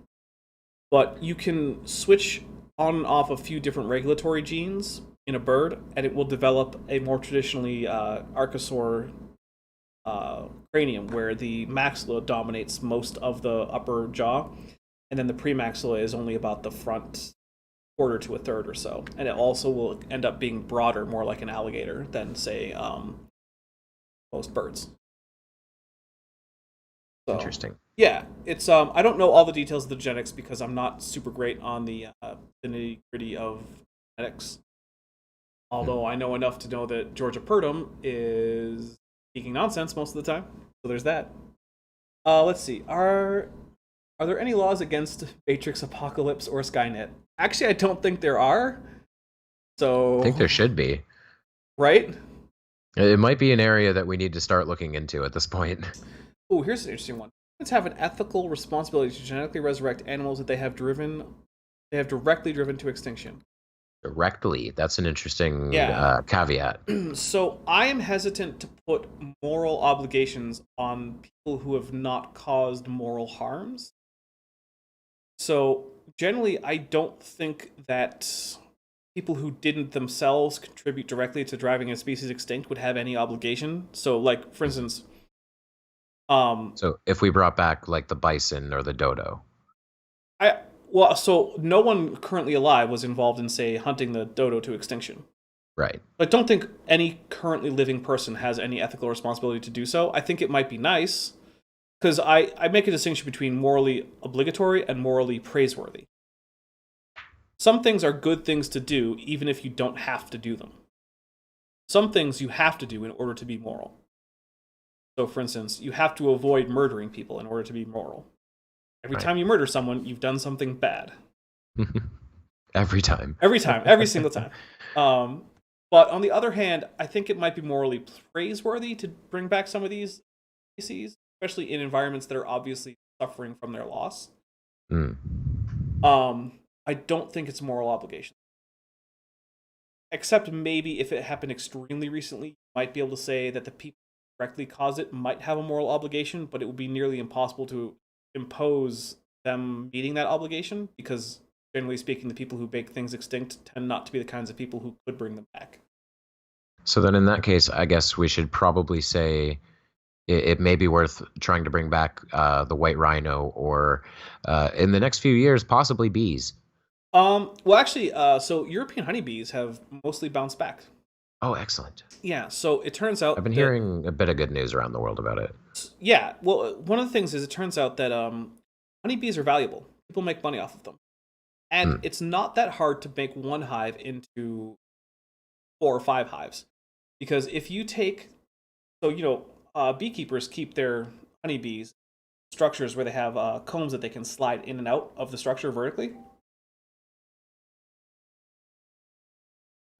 But you can switch on and off a few different regulatory genes in a bird, and it will develop a more traditionally archosaur cranium, where the maxilla dominates most of the upper jaw, and then the premaxilla is only about the front quarter to a third or so. And it also will end up being broader, more like an alligator than, say, most birds. So, interesting. Yeah, it's I don't know all the details of the genetics because I'm not super great on the nitty-gritty of genetics. Although I know enough to know that Georgia Purdom is speaking nonsense most of the time. So there's that. Let's see. Are there any laws against Matrix Apocalypse or Skynet? Actually, I don't think there are. So I think there should be. Right? It might be an area that we need to start looking into at this point. Oh, here's an interesting one. Humans have an ethical responsibility to genetically resurrect animals that they have directly driven to extinction. Directly. That's an interesting caveat. So I am hesitant to put moral obligations on people who have not caused moral harms. So generally, I don't think that people who didn't themselves contribute directly to driving a species extinct would have any obligation. So, like, for instance, So if we brought back like the bison or the dodo. so no one currently alive was involved in, say, hunting the dodo to extinction. Right. I don't think any currently living person has any ethical responsibility to do so. I think it might be nice, because I make a distinction between morally obligatory and morally praiseworthy. Some things are good things to do, even if you don't have to do them. Some things you have to do in order to be moral. So, for instance, you have to avoid murdering people in order to be moral. Every Right. time you murder someone, you've done something bad. Every time. Every single time. But on the other hand, I think it might be morally praiseworthy to bring back some of these species, especially in environments that are obviously suffering from their loss. Mm. I don't think it's a moral obligation. Except maybe if it happened extremely recently, you might be able to say that the people who directly caused it might have a moral obligation, but it would be nearly impossible to impose them meeting that obligation, because generally speaking, the people who make things extinct tend not to be the kinds of people who could bring them back. So then in that case, I guess we should probably say it may be worth trying to bring back the white rhino, or in the next few years, possibly bees. Well, actually, so European honeybees have mostly bounced back. Oh, excellent. Yeah, so it turns out I've been that, hearing a bit of good news around the world about it. yeah, well, one of the things is it turns out that honeybees are valuable. People make money off of them. And it's not that hard to make one hive into 4 or 5 hives. Because if you take, so, beekeepers keep their honeybees structures where they have combs that they can slide in and out of the structure vertically.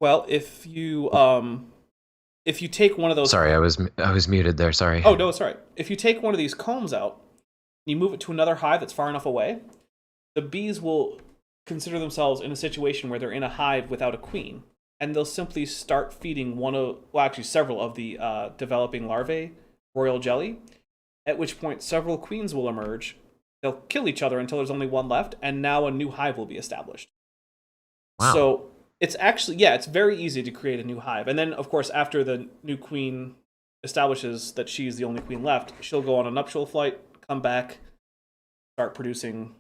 Well, if you take one of those... Sorry, I was muted there. Sorry. Oh, no, it's all right. If you take one of these combs out, and you move it to another hive that's far enough away, the bees will consider themselves in a situation where they're in a hive without a queen, and they'll simply start feeding several of the developing larvae royal jelly, at which point several queens will emerge. They'll kill each other until there's only one left, and now a new hive will be established. Wow. So it's actually, it's very easy to create a new hive. And then, of course, after the new queen establishes that she's the only queen left, she'll go on a nuptial flight, come back, start producing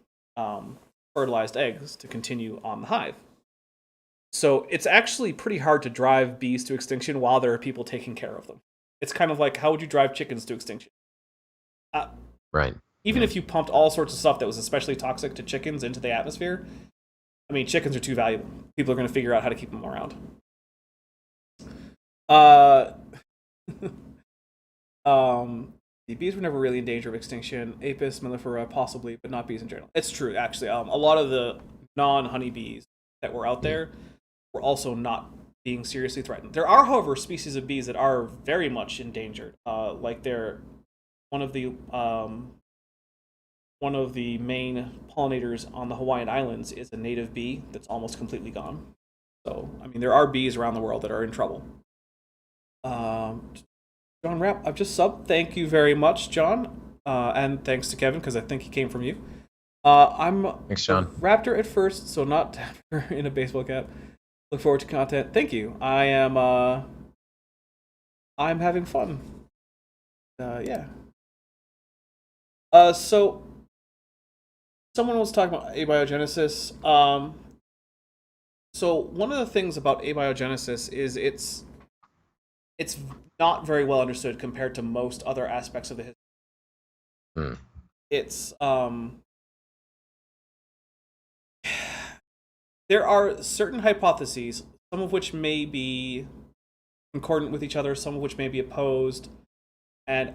fertilized eggs to continue on the hive. So it's actually pretty hard to drive bees to extinction while there are people taking care of them. It's kind of like, how would you drive chickens to extinction? Right. Even if you pumped all sorts of stuff that was especially toxic to chickens into the atmosphere, I mean, chickens are too valuable. People are going to figure out how to keep them around. The bees were never really in danger of extinction. Apis mellifera possibly, but not bees in general. It's true, actually. A lot of the non-honeybees that were out there were also not being seriously threatened. There are, however, species of bees that are very much endangered. Like they're one of the main pollinators on the Hawaiian Islands is a native bee that's almost completely gone. So, I mean, there are bees around the world that are in trouble. John Rapp, I've just subbed. Thank you very much, John. And thanks to Kevin, because I think he came from you. Thanks, John. Raptor at first, so not Tapper in a baseball cap. Look forward to content. Thank you. I'm having fun. Yeah. So someone was talking about abiogenesis. So one of the things about abiogenesis is it's not very well understood compared to most other aspects of the history. It's there are certain hypotheses, some of which may be concordant with each other, some of which may be opposed, and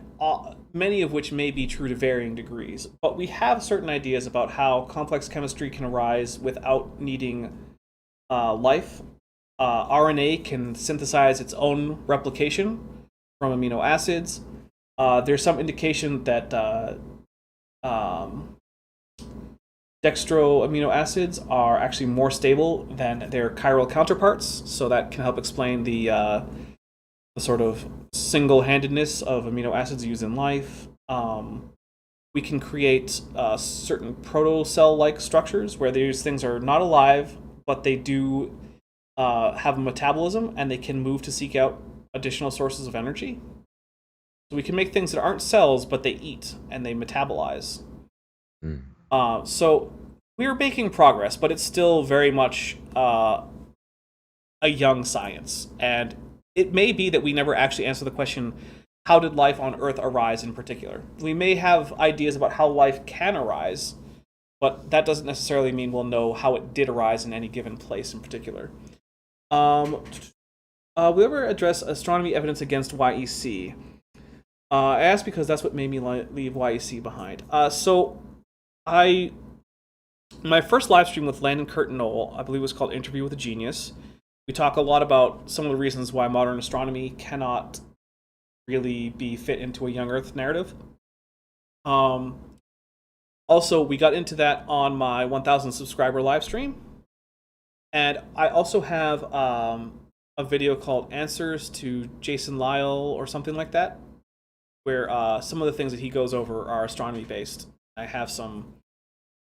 many of which may be true to varying degrees. But we have certain ideas about how complex chemistry can arise without needing life. RNA can synthesize its own replication from amino acids. There's some indication that dextro amino acids are actually more stable than their chiral counterparts, so that can help explain the sort of single-handedness of amino acids used in life. We can create certain protocell-like structures where these things are not alive, but they do have a metabolism and they can move to seek out additional sources of energy. So we can make things that aren't cells, but they eat and they metabolize. So we're making progress, but it's still very much a young science. And it may be that we never actually answer the question, how did life on Earth arise in particular? We may have ideas about how life can arise, but that doesn't necessarily mean we'll know how it did arise in any given place in particular. We ever address astronomy evidence against YEC? I asked because that's what made me leave YEC behind. My first live stream with Landon Curtin Knoll, I believe it was called Interview with a Genius. We talk a lot about some of the reasons why modern astronomy cannot really be fit into a young Earth narrative. Also, we got into that on my 1,000 subscriber live stream. And I also have a video called Answers to Jason Lyle or something like that, where some of the things that he goes over are astronomy based. I have some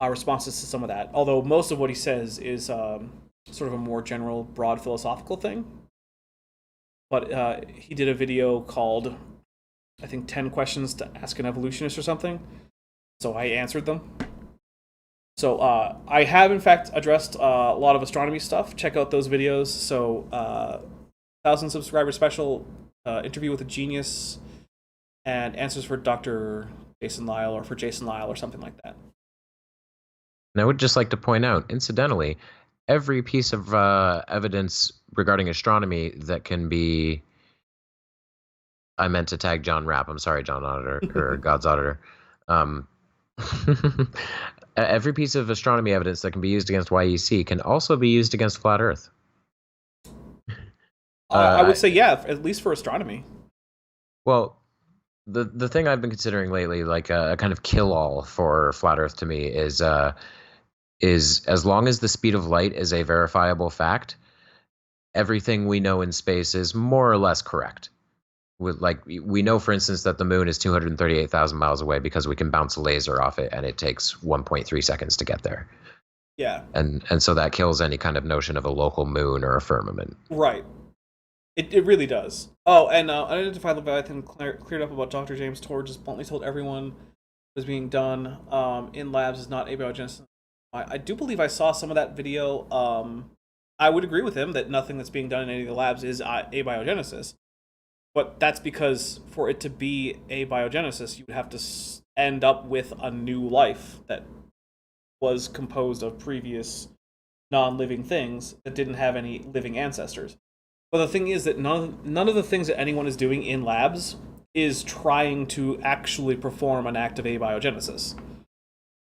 responses to some of that, although most of what he says is sort of a more general, broad philosophical thing. But he did a video called, I think, 10 questions to ask an evolutionist or something. So I answered them. So I have, in fact, addressed a lot of astronomy stuff. Check out those videos. So 1,000 subscriber special, Interview with a Genius, and Answers for Dr. Jason Lyle or for Jason Lyle or something like that. And I would just like to point out, incidentally, every piece of evidence regarding astronomy that can be... I meant to tag John Rapp. I'm sorry, John Auditor, or God's Auditor. Every piece of astronomy evidence that can be used against YEC can also be used against Flat Earth. I would say, yeah, at least for astronomy. Well, the thing I've been considering lately, like a kind of kill-all for Flat Earth to me, is as long as the speed of light is a verifiable fact, everything we know in space is more or less correct. We know, for instance, that the moon is 238,000 miles away because we can bounce a laser off it, and it takes 1.3 seconds to get there. Yeah. And so that kills any kind of notion of a local moon or a firmament. Right. It really does. Oh, and Unidentified Leviathan cleared up about Dr. James Tour, just bluntly told everyone what is being done in labs is not abiogenesis. I do believe I saw some of that video. I would agree with him that nothing that's being done in any of the labs is abiogenesis. But that's because for it to be abiogenesis, you would have to end up with a new life that was composed of previous non-living things that didn't have any living ancestors. But the thing is that none of the things that anyone is doing in labs is trying to actually perform an act of abiogenesis,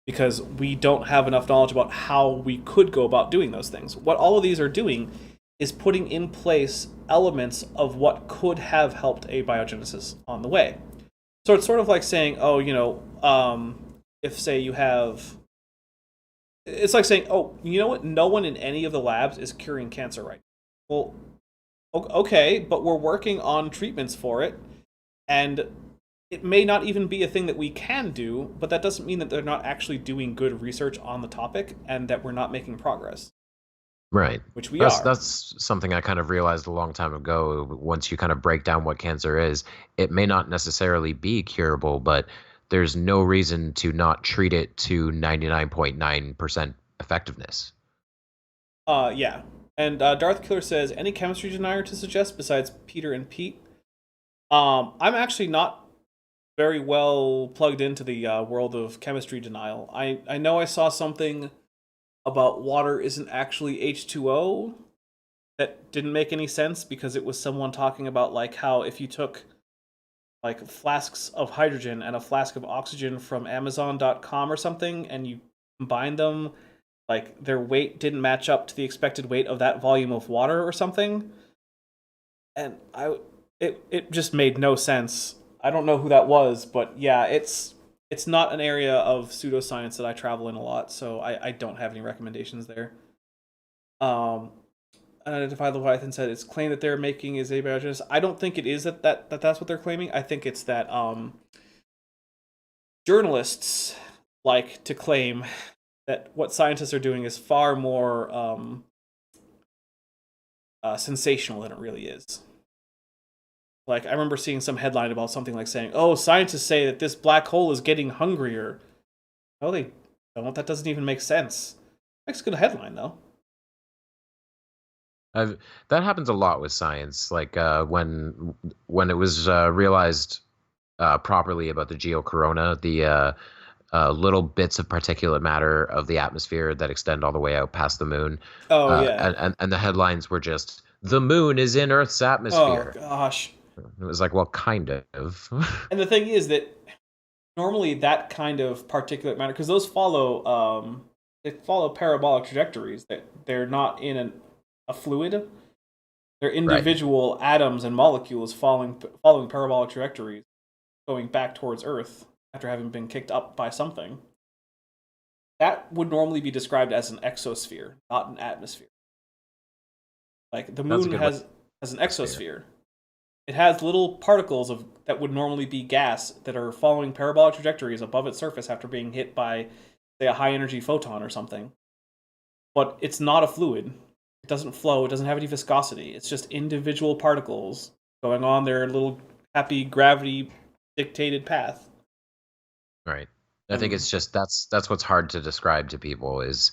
because we don't have enough knowledge about how we could go about doing those things. What all of these are doing is putting in place elements of what could have helped abiogenesis on the way. So it's sort of like saying, oh, if, say, you have... It's like saying, oh, you know what? No one in any of the labs is curing cancer right now. Well, okay, but we're working on treatments for it, and it may not even be a thing that we can do, but that doesn't mean that they're not actually doing good research on the topic and that we're not making progress. Right. Which we are. That's something I kind of realized a long time ago. Once you kind of break down what cancer is, it may not necessarily be curable, but there's no reason to not treat it to 99.9% effectiveness. Yeah. And Darth Killer says, any chemistry denier to suggest besides Peter and Pete? I'm actually not very well plugged into the world of chemistry denial. I know I saw something about water isn't actually H2O that didn't make any sense, because it was someone talking about like how if you took like flasks of hydrogen and a flask of oxygen from Amazon.com or something and you combine them, like their weight didn't match up to the expected weight of that volume of water or something. And it just made no sense. I don't know who that was, but yeah, it's not an area of pseudoscience that I travel in a lot, so I don't have any recommendations there. Unidentified Leviathan said it's claimed that they're making is abiogenesis. I don't think it is that's what they're claiming. I think it's that journalists like to claim that what scientists are doing is far more sensational than it really is. Like, I remember seeing some headline about something like saying, "Oh, scientists say that this black hole is getting hungrier." No, they don't. That doesn't even make sense. Makes a good headline though. That happens a lot with science. Like when it was realized properly about the geocorona, the little bits of particulate matter of the atmosphere that extend all the way out past the moon, Oh yeah. and the headlines were just "The moon is in Earth's Oh atmosphere." gosh. It was like, well, kind of. And the thing is that normally that kind of particulate matter, because those follow they follow parabolic trajectories. That they're not in a fluid. They're Right. individual atoms and molecules following parabolic trajectories, going back towards Earth after having been kicked up by something. That would normally be described as an exosphere, not an atmosphere. Like the That's a moon good has an exosphere. It has little particles that would normally be gas that are following parabolic trajectories above its surface after being hit by, say, a high energy photon or something. But it's not a fluid. It doesn't flow. It doesn't have any viscosity. It's just individual particles going on their little happy gravity dictated path. Right. I think it's just that's what's hard to describe to people is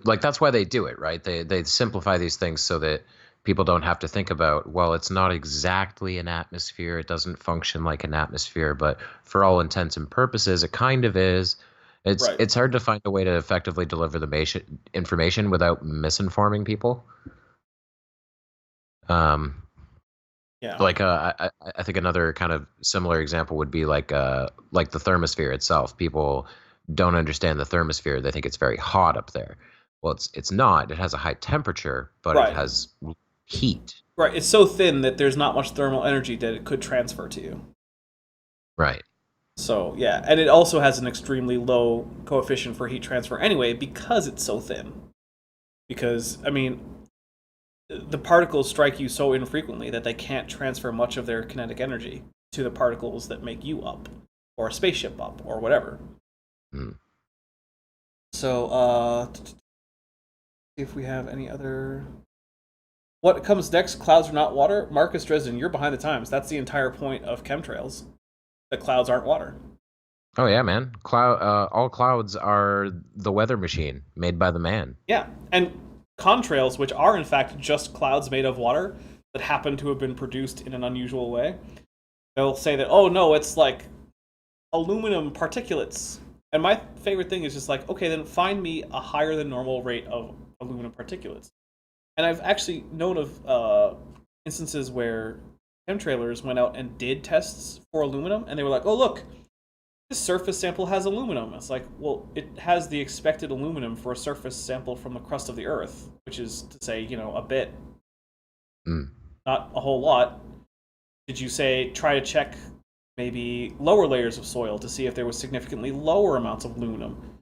like that's why they do it, right? They simplify these things so that people don't have to think about, well, it's not exactly an atmosphere, it doesn't function like an atmosphere, but for all intents and purposes it kind of is. Right. It's hard to find a way to effectively deliver the information without misinforming people. Yeah. Like I think another kind of similar example would be like the thermosphere itself. People don't understand the thermosphere. They think it's very hot up there. Well, it's not. It has a high temperature, but it Right. has heat. Right. It's so thin that there's not much thermal energy that it could transfer to you. Right. So, yeah. And it also has an extremely low coefficient for heat transfer anyway because it's so thin. Because, I mean, the particles strike you so infrequently that they can't transfer much of their kinetic energy to the particles that make you up, or a spaceship up, or whatever. Mm. So, if we have any other... What comes next? Clouds are not water? Marcus Dresden, you're behind the times. That's the entire point of chemtrails. That clouds aren't water. Oh yeah, man. All clouds are the weather machine made by the man. Yeah, and contrails, which are in fact just clouds made of water that happen to have been produced in an unusual way, they'll say that, oh no, it's like aluminum particulates. And my favorite thing is just like, okay, then find me a higher than normal rate of aluminum particulates. And I've actually known of instances where chemtrailers went out and did tests for aluminum, and they were like, oh look, this surface sample has aluminum. It's like, well, it has the expected aluminum for a surface sample from the crust of the Earth, which is to say, a bit. Not a whole lot. Did you try to check maybe lower layers of soil to see if there was significantly lower amounts of aluminum?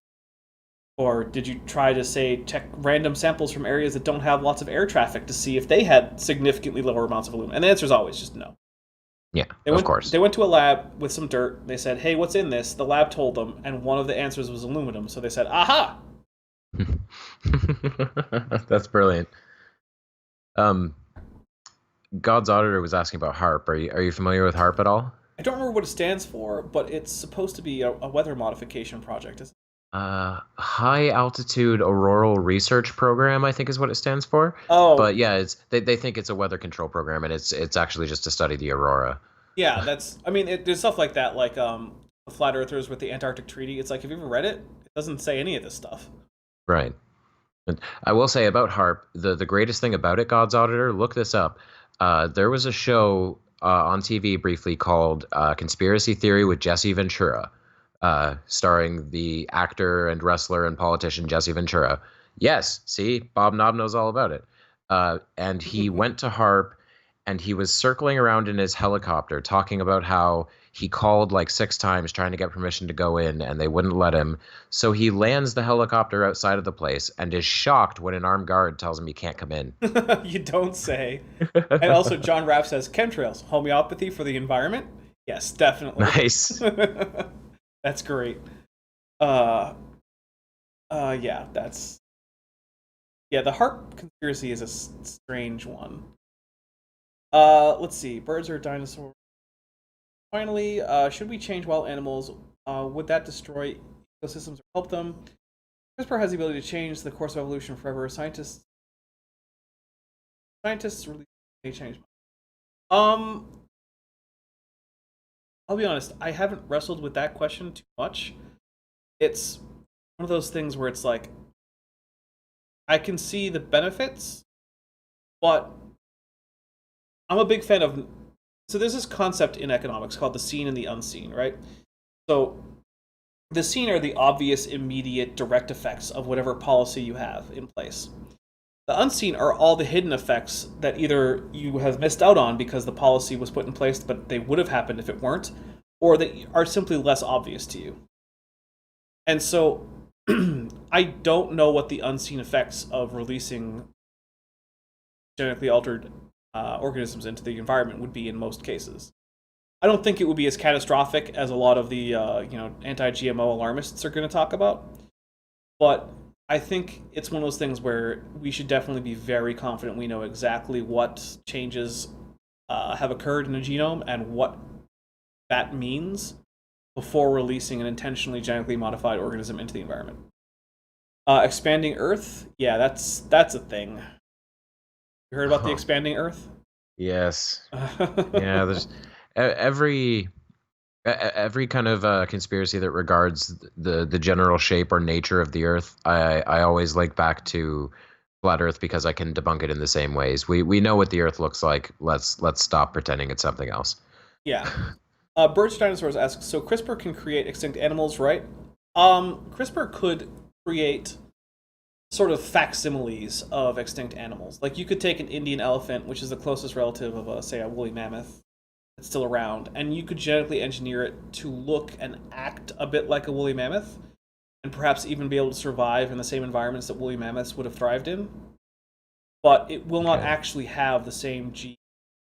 Or did you try to check random samples from areas that don't have lots of air traffic to see if they had significantly lower amounts of aluminum? And the answer is always just no. Yeah, of course. They went to a lab with some dirt. They said, hey, what's in this? The lab told them, and one of the answers was aluminum. So they said, aha! That's brilliant. God's Auditor was asking about HARP. Are you familiar with HARP at all? I don't remember what it stands for, but it's supposed to be a weather modification project, isn't it? High Altitude Auroral Research Program, I think is what it stands for. Oh, but yeah, they think it's a weather control program, and it's actually just to study the aurora. Yeah, there's stuff like that, like the Flat Earthers with the Antarctic Treaty. It's like, have you ever read it? It doesn't say any of this stuff. Right. And I will say about HARP, the greatest thing about it, God's Auditor, look this up. There was a show on TV briefly called Conspiracy Theory with Jesse Ventura. Starring the actor and wrestler and politician Jesse Ventura. Yes, see, Bob Knob knows all about it. And he went to HARP, and he was circling around in his helicopter talking about how he called like 6 times trying to get permission to go in, and they wouldn't let him. So he lands the helicopter outside of the place and is shocked when an armed guard tells him he can't come in. You don't say. And also, John Rapp says, chemtrails, homeopathy for the environment? Yes, definitely. Nice. That's great. Yeah, that's... Yeah, the harp conspiracy is a strange one. Let's see. Birds or dinosaurs? Finally, should we change wild animals? Would that destroy ecosystems or help them? CRISPR has the ability to change the course of evolution forever. Scientists really change. Um, I'll be honest. I haven't wrestled with that question too much. It's one of those things where it's like I can see the benefits, but I'm a big fan of. So there's this concept in economics called the seen and the unseen, right? So the seen are the obvious, immediate, direct effects of whatever policy you have in place. The unseen are all the hidden effects that either you have missed out on because the policy was put in place, but they would have happened if it weren't, or that are simply less obvious to you. And so I don't know what the unseen effects of releasing genetically altered organisms into the environment would be in most cases. I don't think it would be as catastrophic as a lot of the anti-GMO alarmists are going to talk about, but I think it's one of those things where we should definitely be very confident we know exactly what changes have occurred in the genome and what that means before releasing an intentionally genetically modified organism into the environment. Expanding Earth, yeah, that's a thing. You heard about the expanding Earth? Yes. Yeah, there's every every kind of conspiracy that regards the general shape or nature of the Earth. I always link back to flat Earth because I can debunk it in the same ways. We know what the Earth looks like. Let's stop pretending it's something else. Yeah. Birds Dinosaurs asks, so CRISPR can create extinct animals, right? CRISPR could create sort of facsimiles of extinct animals. Like you could take an Indian elephant, which is the closest relative of, say, a woolly mammoth that's still around, and you could genetically engineer it to look and act a bit like a woolly mammoth, and perhaps even be able to survive in the same environments that woolly mammoths would have thrived in. But it will not actually have the same gene,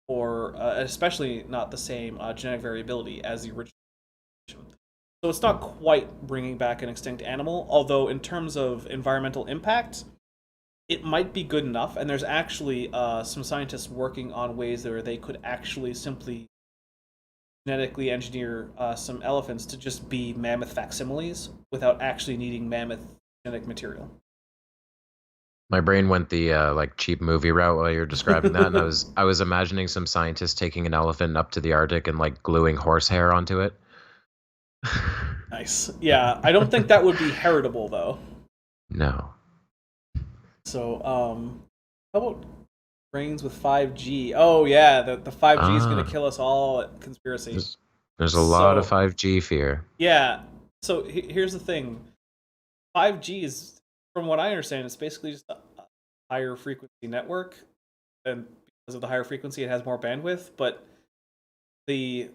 or especially not the same genetic variability as the original. So it's not quite bringing back an extinct animal, although in terms of environmental impact, it might be good enough. And there's actually some scientists working on ways where they could actually simply genetically engineer some elephants to just be mammoth facsimiles without actually needing mammoth genetic material. My brain went the like cheap movie route while you're describing that, and I was imagining some scientists taking an elephant up to the Arctic and like gluing horsehair onto it. Nice. Yeah, I don't think that would be heritable though. No. So, how about brains with 5G? Oh yeah, the 5G is going to kill us all at conspiracy. There's a lot of 5G fear. Yeah. So here's the thing. 5G is, from what I understand, it's basically just a higher frequency network, and because of the higher frequency, it has more bandwidth. But the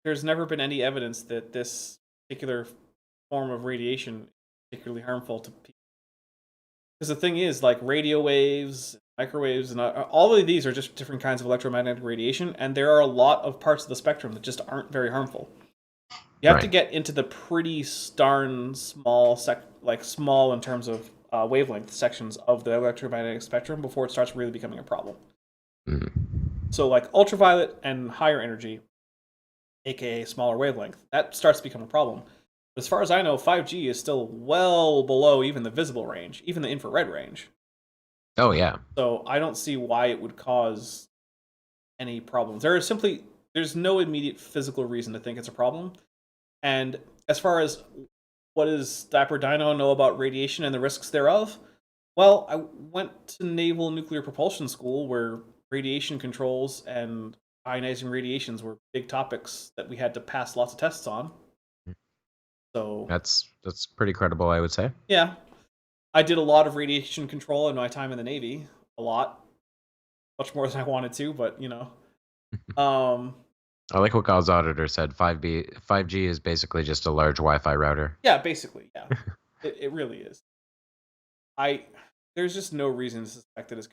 there's never been any evidence that this particular form of radiation is particularly harmful to people. Because the thing is, like radio waves, microwaves, and all of these are just different kinds of electromagnetic radiation, and there are a lot of parts of the spectrum that just aren't very harmful. You have to get into the pretty darn small, small in terms of wavelength sections of the electromagnetic spectrum before it starts really becoming a problem. So, like ultraviolet and higher energy, aka smaller wavelength, that starts to become a problem. But as far as I know, 5G is still well below even the visible range, even the infrared range. Oh yeah. So I don't see why it would cause any problems. There's no immediate physical reason to think it's a problem. And as far as what does Dapper Dino know about radiation and the risks thereof? Well, I went to Naval Nuclear Propulsion School where radiation controls and ionizing radiations were big topics that we had to pass lots of tests on. So that's pretty credible, I would say. Yeah. I did a lot of radiation control in my time in the Navy. A lot. Much more than I wanted to, but you know. I like what God's auditor said. 5G is basically just a large Wi-Fi router. Yeah, basically, yeah. It really is. There's just no reason to suspect it is.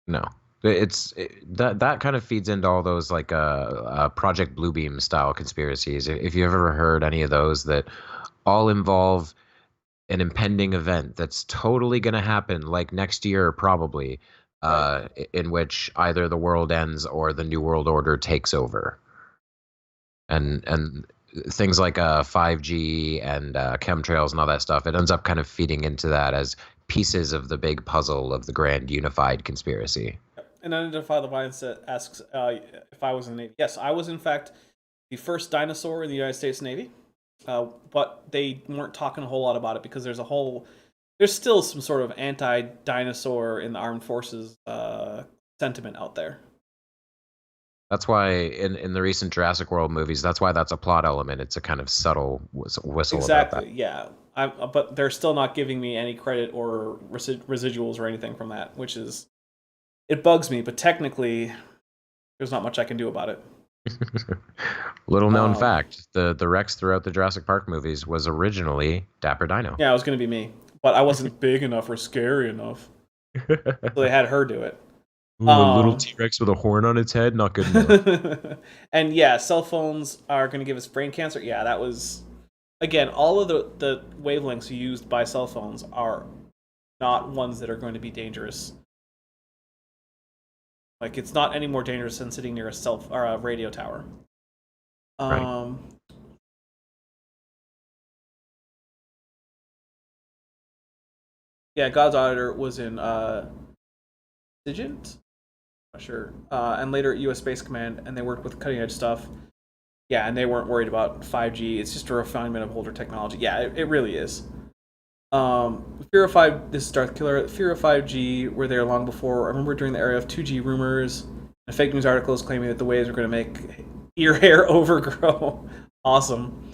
No, that kind of feeds into all those like Project Bluebeam style conspiracies. If you've ever heard any of those, that all involve an impending event that's totally going to happen, like next year probably, Right. in which either the world ends or the new world order takes over, and things like 5G and chemtrails and all that stuff. It ends up kind of feeding into that as pieces of the big puzzle of the grand unified conspiracy. And Identify the Violence asks if I was in the Navy. Yes, I was in fact the first dinosaur in the United States Navy, but they weren't talking a whole lot about it because there's still some sort of anti-dinosaur in the armed forces sentiment out there. That's why in the recent Jurassic World movies, that's why that's a plot element. It's a kind of subtle whistle about that. Exactly. Yeah. But they're still not giving me any credit or residuals or anything from that, which is it bugs me. But technically, there's not much I can do about it. Little known fact: the Rex throughout the Jurassic Park movies was originally Dapper Dino. Yeah, it was going to be me, but I wasn't big enough or scary enough, so they had her do it. Ooh, a little T-Rex with a horn on its head, not good enough. And yeah, cell phones are going to give us brain cancer. Yeah, that was again all of the wavelengths used by cell phones are not ones that are going to be dangerous. Like it's not any more dangerous than sitting near a radio tower. Right. Yeah, God's Auditor was in Sigint? Not sure. And later at U.S. Space Command, and they worked with cutting edge stuff. Yeah, and they weren't worried about 5G. It's just a refinement of older technology. Yeah, it really is. Fear of 5. This is Darth Killer. Fear of 5G were there long before. I remember during the era of 2G rumors and fake news articles claiming that the waves were going to make ear hair overgrow. Awesome.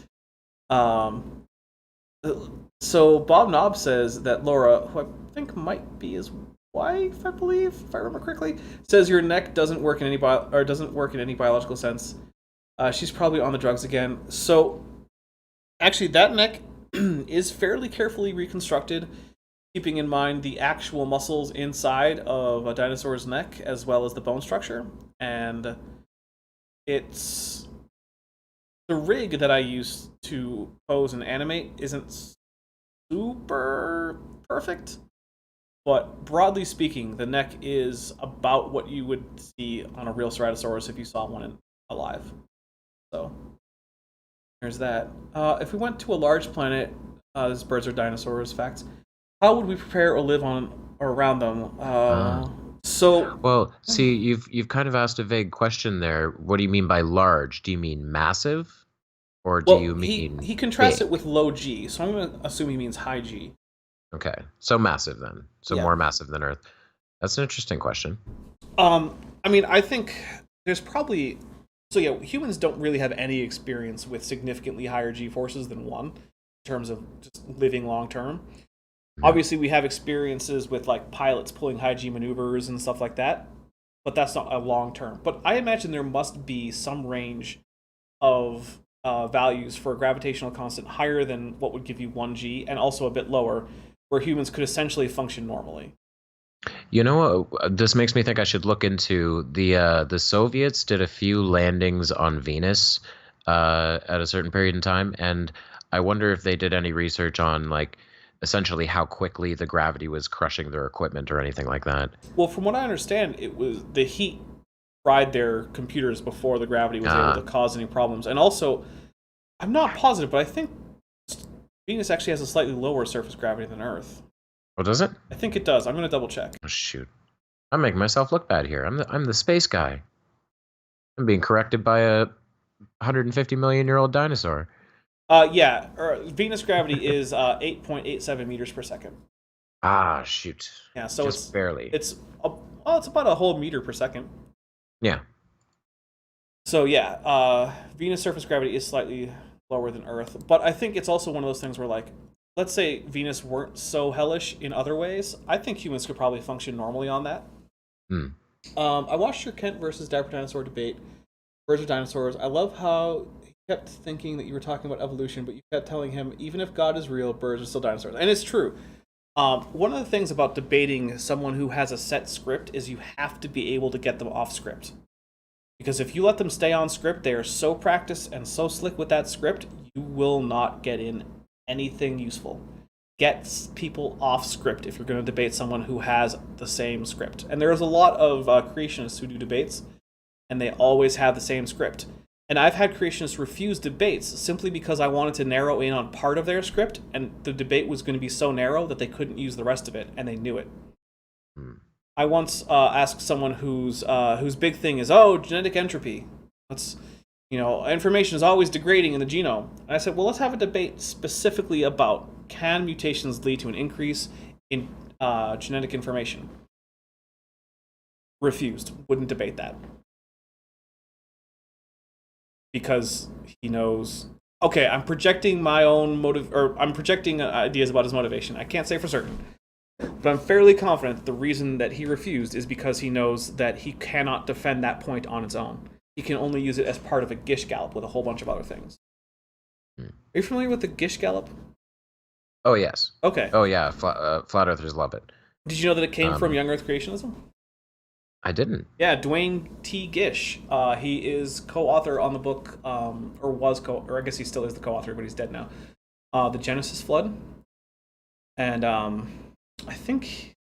So Bob Knob says that Laura, who I think might be his wife, I believe, if I remember correctly, says your neck doesn't work in any biological sense. She's probably on the drugs again. So actually, that neck is fairly carefully reconstructed, keeping in mind the actual muscles inside of a dinosaur's neck as well as the bone structure. And it's the rig that I use to pose and animate isn't super perfect, but broadly speaking, the neck is about what you would see on a real Ceratosaurus if you saw one alive. So there's that. If we went to a large planet, this birds are dinosaurs facts. How would we prepare or live on or around them? Well, see, you've kind of asked a vague question there. What do you mean by large? Do you mean massive, or do you mean he contrasts big? it with low G, so I'm going to assume he means high G. Okay, so massive then. So Yeah. more massive than Earth. That's an interesting question. I mean, I think there's probably humans don't really have any experience with significantly higher G forces than 1 in terms of just living long term. Obviously, we have experiences with like pilots pulling high G maneuvers and stuff like that, but that's not a long term. But I imagine there must be some range of values for a gravitational constant higher than what would give you 1G, and also a bit lower, where humans could essentially function normally. You know, this makes me think I should look into the Soviets did a few landings on Venus at a certain period in time, and I wonder if they did any research on like essentially how quickly the gravity was crushing their equipment or anything like that. Well, from what I understand, it was the heat fried their computers before the gravity was able to cause any problems. And also, I'm not positive, but I think Venus actually has a slightly lower surface gravity than Earth. Oh, does it? I think it does. I'm going to double check. Oh, shoot. I'm making myself look bad here. I'm the space guy. I'm being corrected by a 150 million year old dinosaur. Venus gravity is 8.87 meters per second. Ah, shoot. Yeah, so just barely. It's about a whole meter per second. Yeah. So yeah, Venus surface gravity is slightly lower than Earth, but I think it's also one of those things where, like, let's say Venus weren't so hellish in other ways, I think humans could probably function normally on that. I watched your Kent versus Dapper Dinosaur debate. Birds are dinosaurs. I love how he kept thinking that you were talking about evolution, but you kept telling him, even if God is real, birds are still dinosaurs. And it's true. One of the things about debating someone who has a set script is you have to be able to get them off script. Because if you let them stay on script, they are so practiced and so slick with that script, you will not get in anything useful. gets people off script if you're going to debate someone who has the same script. And there's a lot of creationists who do debates, and they always have the same script. And I've had creationists refuse debates simply because I wanted to narrow in on part of their script, and the debate was going to be so narrow that they couldn't use the rest of it, and they knew it. I once asked someone whose big thing is, genetic entropy. Information is always degrading in the genome. And I said, well, let's have a debate specifically about, can mutations lead to an increase in genetic information? Refused. Wouldn't debate that. Because he knows, okay, I'm projecting my own motive, or I'm projecting ideas about his motivation. I can't say for certain. But I'm fairly confident that the reason that he refused is because he knows that he cannot defend that point on its own. He can only use it as part of a Gish gallop with a whole bunch of other things. Are you familiar with the Gish gallop? Oh, yes. Okay. Oh, yeah. Flat Earthers love it. Did you know that it came from young Earth creationism? I didn't. Yeah, Dwayne T. Gish. He is co-author on the book, or I guess he still is the co-author, but he's dead now. The Genesis Flood. And I think he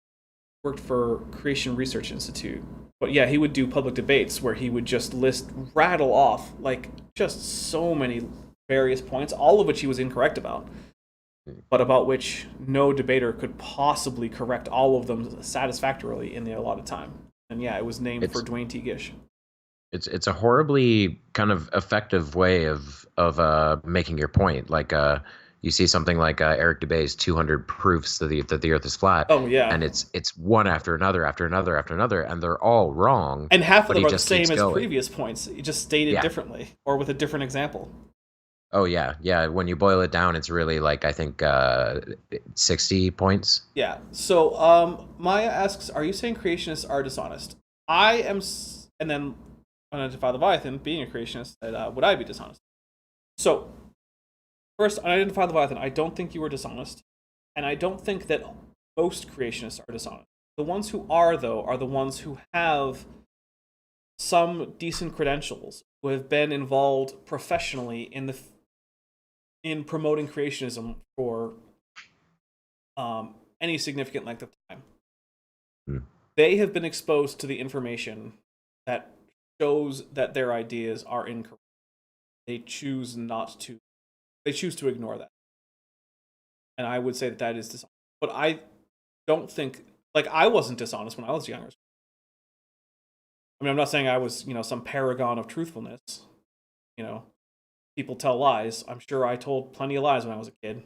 worked for Creation Research Institute. But yeah, he would do public debates where he would just rattle off, like, just so many various points, all of which he was incorrect about, but about which no debater could possibly correct all of them satisfactorily in the allotted time. And yeah, it was named for Dwayne T. Gish. It's a horribly kind of effective way of making your point. Like you see something like Eric Dubay's 200 proofs that the Earth is flat. Oh yeah, and it's one after another, and they're all wrong. And half of them are the same as previous points, just stated differently or with a different example. Oh yeah. When you boil it down, it's really like, I think 60 points. Yeah. So Maya asks, "Are you saying creationists are dishonest?" I am, and then Unidentified Leviathan, being a creationist, said, "Would I be dishonest?" So first, Unidentified Leviathan, I don't think you are dishonest, and I don't think that most creationists are dishonest. The ones who are, though, are the ones who have some decent credentials, who have been involved professionally in promoting creationism for any significant length of time. They have been exposed to the information that shows that their ideas are incorrect. They choose to ignore that. And I would say that is dishonest. But I don't think, like, I wasn't dishonest when I was younger. I mean, I'm not saying I was, some paragon of truthfulness. People tell lies. I'm sure I told plenty of lies when I was a kid,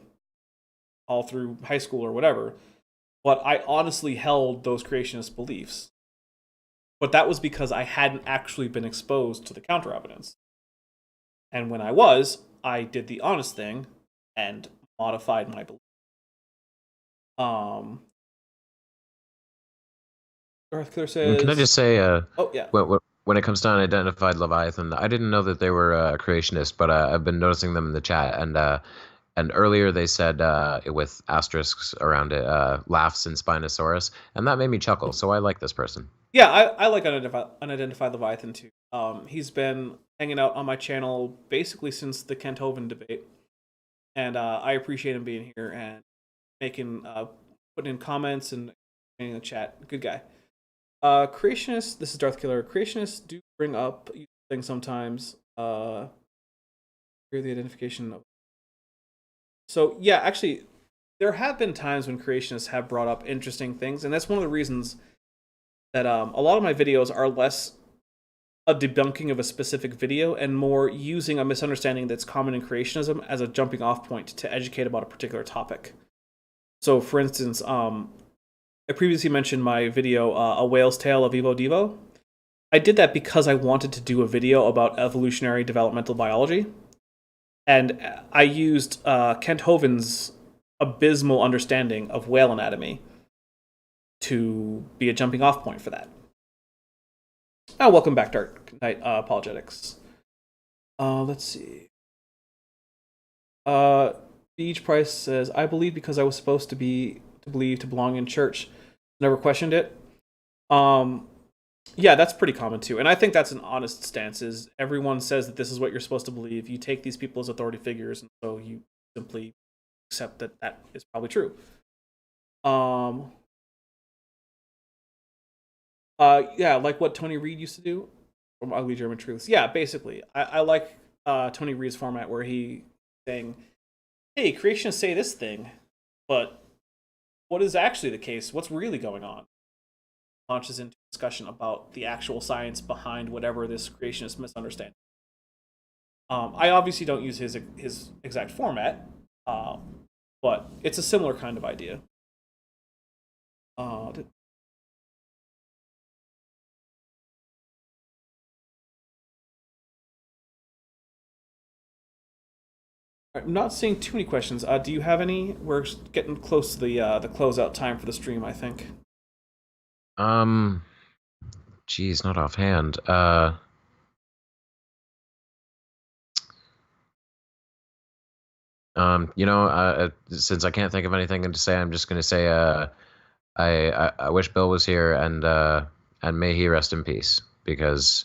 all through high school or whatever. But I honestly held those creationist beliefs. But that was because I hadn't actually been exposed to the counter evidence. And when I was, I did the honest thing and modified my belief. Darth says, can I just say, oh yeah, when it comes to Unidentified Leviathan, I didn't know that they were a creationist, but I've been noticing them in the chat, and earlier they said with asterisks around it, laughs in Spinosaurus, and that made me chuckle. So I like this person. Yeah, I like Unidentified Leviathan too. He's been hanging out on my channel basically since the Kent Hovind debate, and I appreciate him being here and putting in comments and in the chat. Good guy. Creationists, this is Darth Killer. Creationists do bring up things sometimes. Hear the identification of. So yeah, actually, there have been times when creationists have brought up interesting things, and that's one of the reasons that a lot of my videos are less a debunking of a specific video and more using a misunderstanding that's common in creationism as a jumping off point to educate about a particular topic. So, for instance, I previously mentioned my video, A Whale's Tale of Evo Devo. I did that because I wanted to do a video about evolutionary developmental biology. And I used Kent Hovind's abysmal understanding of whale anatomy to be a jumping off point for that. Welcome back, Dark Knight Apologetics. Let's see. Beach Price says, I believe because I was supposed to believe to belong in church. Never questioned it. Yeah, that's pretty common too. And I think that's an honest stance, is everyone says that this is what you're supposed to believe. You take these people as authority figures, and so you simply accept that that is probably true. Yeah, like what Tony Reed used to do from Ugly German Truths. Yeah, basically, I like Tony Reed's format where he saying, "Hey, creationists say this thing, but what is actually the case? What's really going on?" Launches into discussion about the actual science behind whatever this creationist misunderstanding. I obviously don't use his exact format, but it's a similar kind of idea. I'm not seeing too many questions. Do you have any? We're getting close to the closeout time for the stream, I think. Geez, not offhand. Since I can't think of anything to say, I'm just going to say, I wish Bill was here, and may he rest in peace, because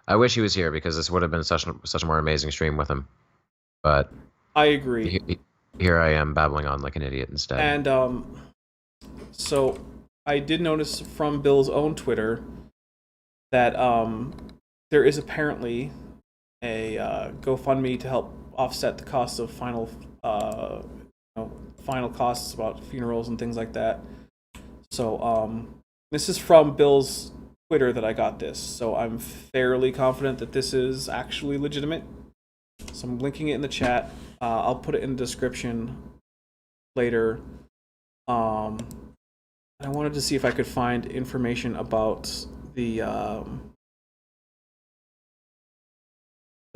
I wish he was here, because this would have been such a more amazing stream with him. But I agree. Here I am babbling on like an idiot instead. And so I did notice from Bill's own Twitter that there is apparently a GoFundMe to help offset the cost of final costs about funerals and things like that. So this is from Bill's Twitter that I got this, so I'm fairly confident that this is actually legitimate. So I'm linking it in the chat. I'll put it in the description later. I wanted to see if I could find information about the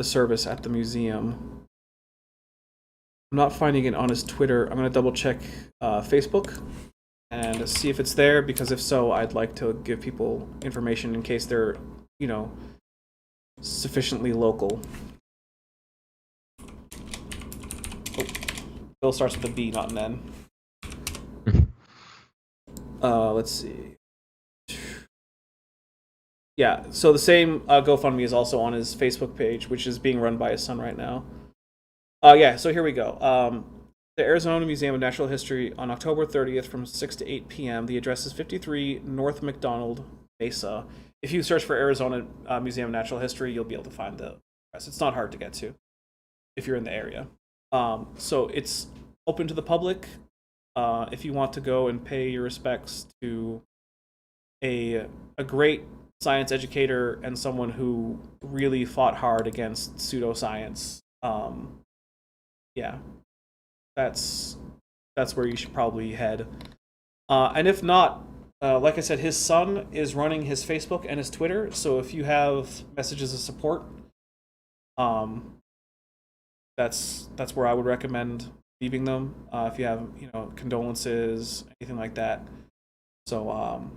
service at the museum. I'm not finding it on his Twitter. I'm going to double check Facebook and see if it's there, because if so, I'd like to give people information in case they're, sufficiently local. Oh, Bill starts with a B, not an N. Let's see. Yeah, so the same GoFundMe is also on his Facebook page, which is being run by his son right now. Yeah, so here we go. The Arizona Museum of Natural History on October 30th from 6 to 8 p.m. The address is 53 North McDonald Mesa. If you search for Arizona Museum of Natural History, you'll be able to find the address. It's not hard to get to if you're in the area. So it's open to the public. If you want to go and pay your respects to a great science educator and someone who really fought hard against pseudoscience, yeah, that's where you should probably head. And if not, like I said, his son is running his Facebook and his Twitter, so if you have messages of support, that's where I would recommend leaving them. If you have, condolences, anything like that. So,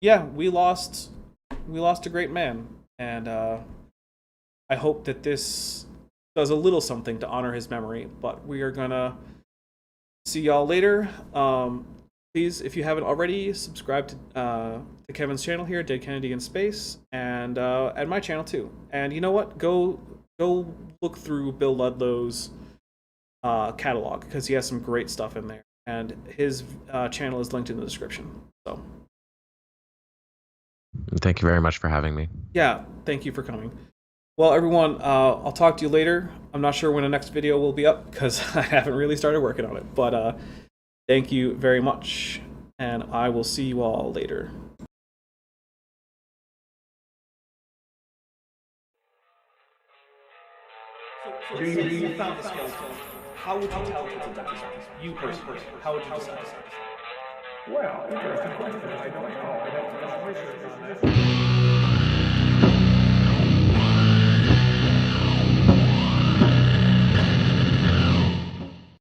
yeah, we lost a great man, and I hope that this does a little something to honor his memory. But we are gonna see y'all later. Please, if you haven't already, subscribe to Kevin's channel here, Dead Kennedy in Space, and my channel too. And you know what? Go look through Bill Ludlow's catalog, because he has some great stuff in there, and his channel is linked in the description. So thank you very much for having me. Yeah, thank you for coming. Well, everyone, I'll talk to you later. I'm not sure when the next video will be up, because I haven't really started working on it, but thank you very much, and I will see you all later. So you found the skeleton. How would you tell it's a dinosaur? You personally, how would you decide? Well, interesting question. I don't know. I'd have to do some research on that.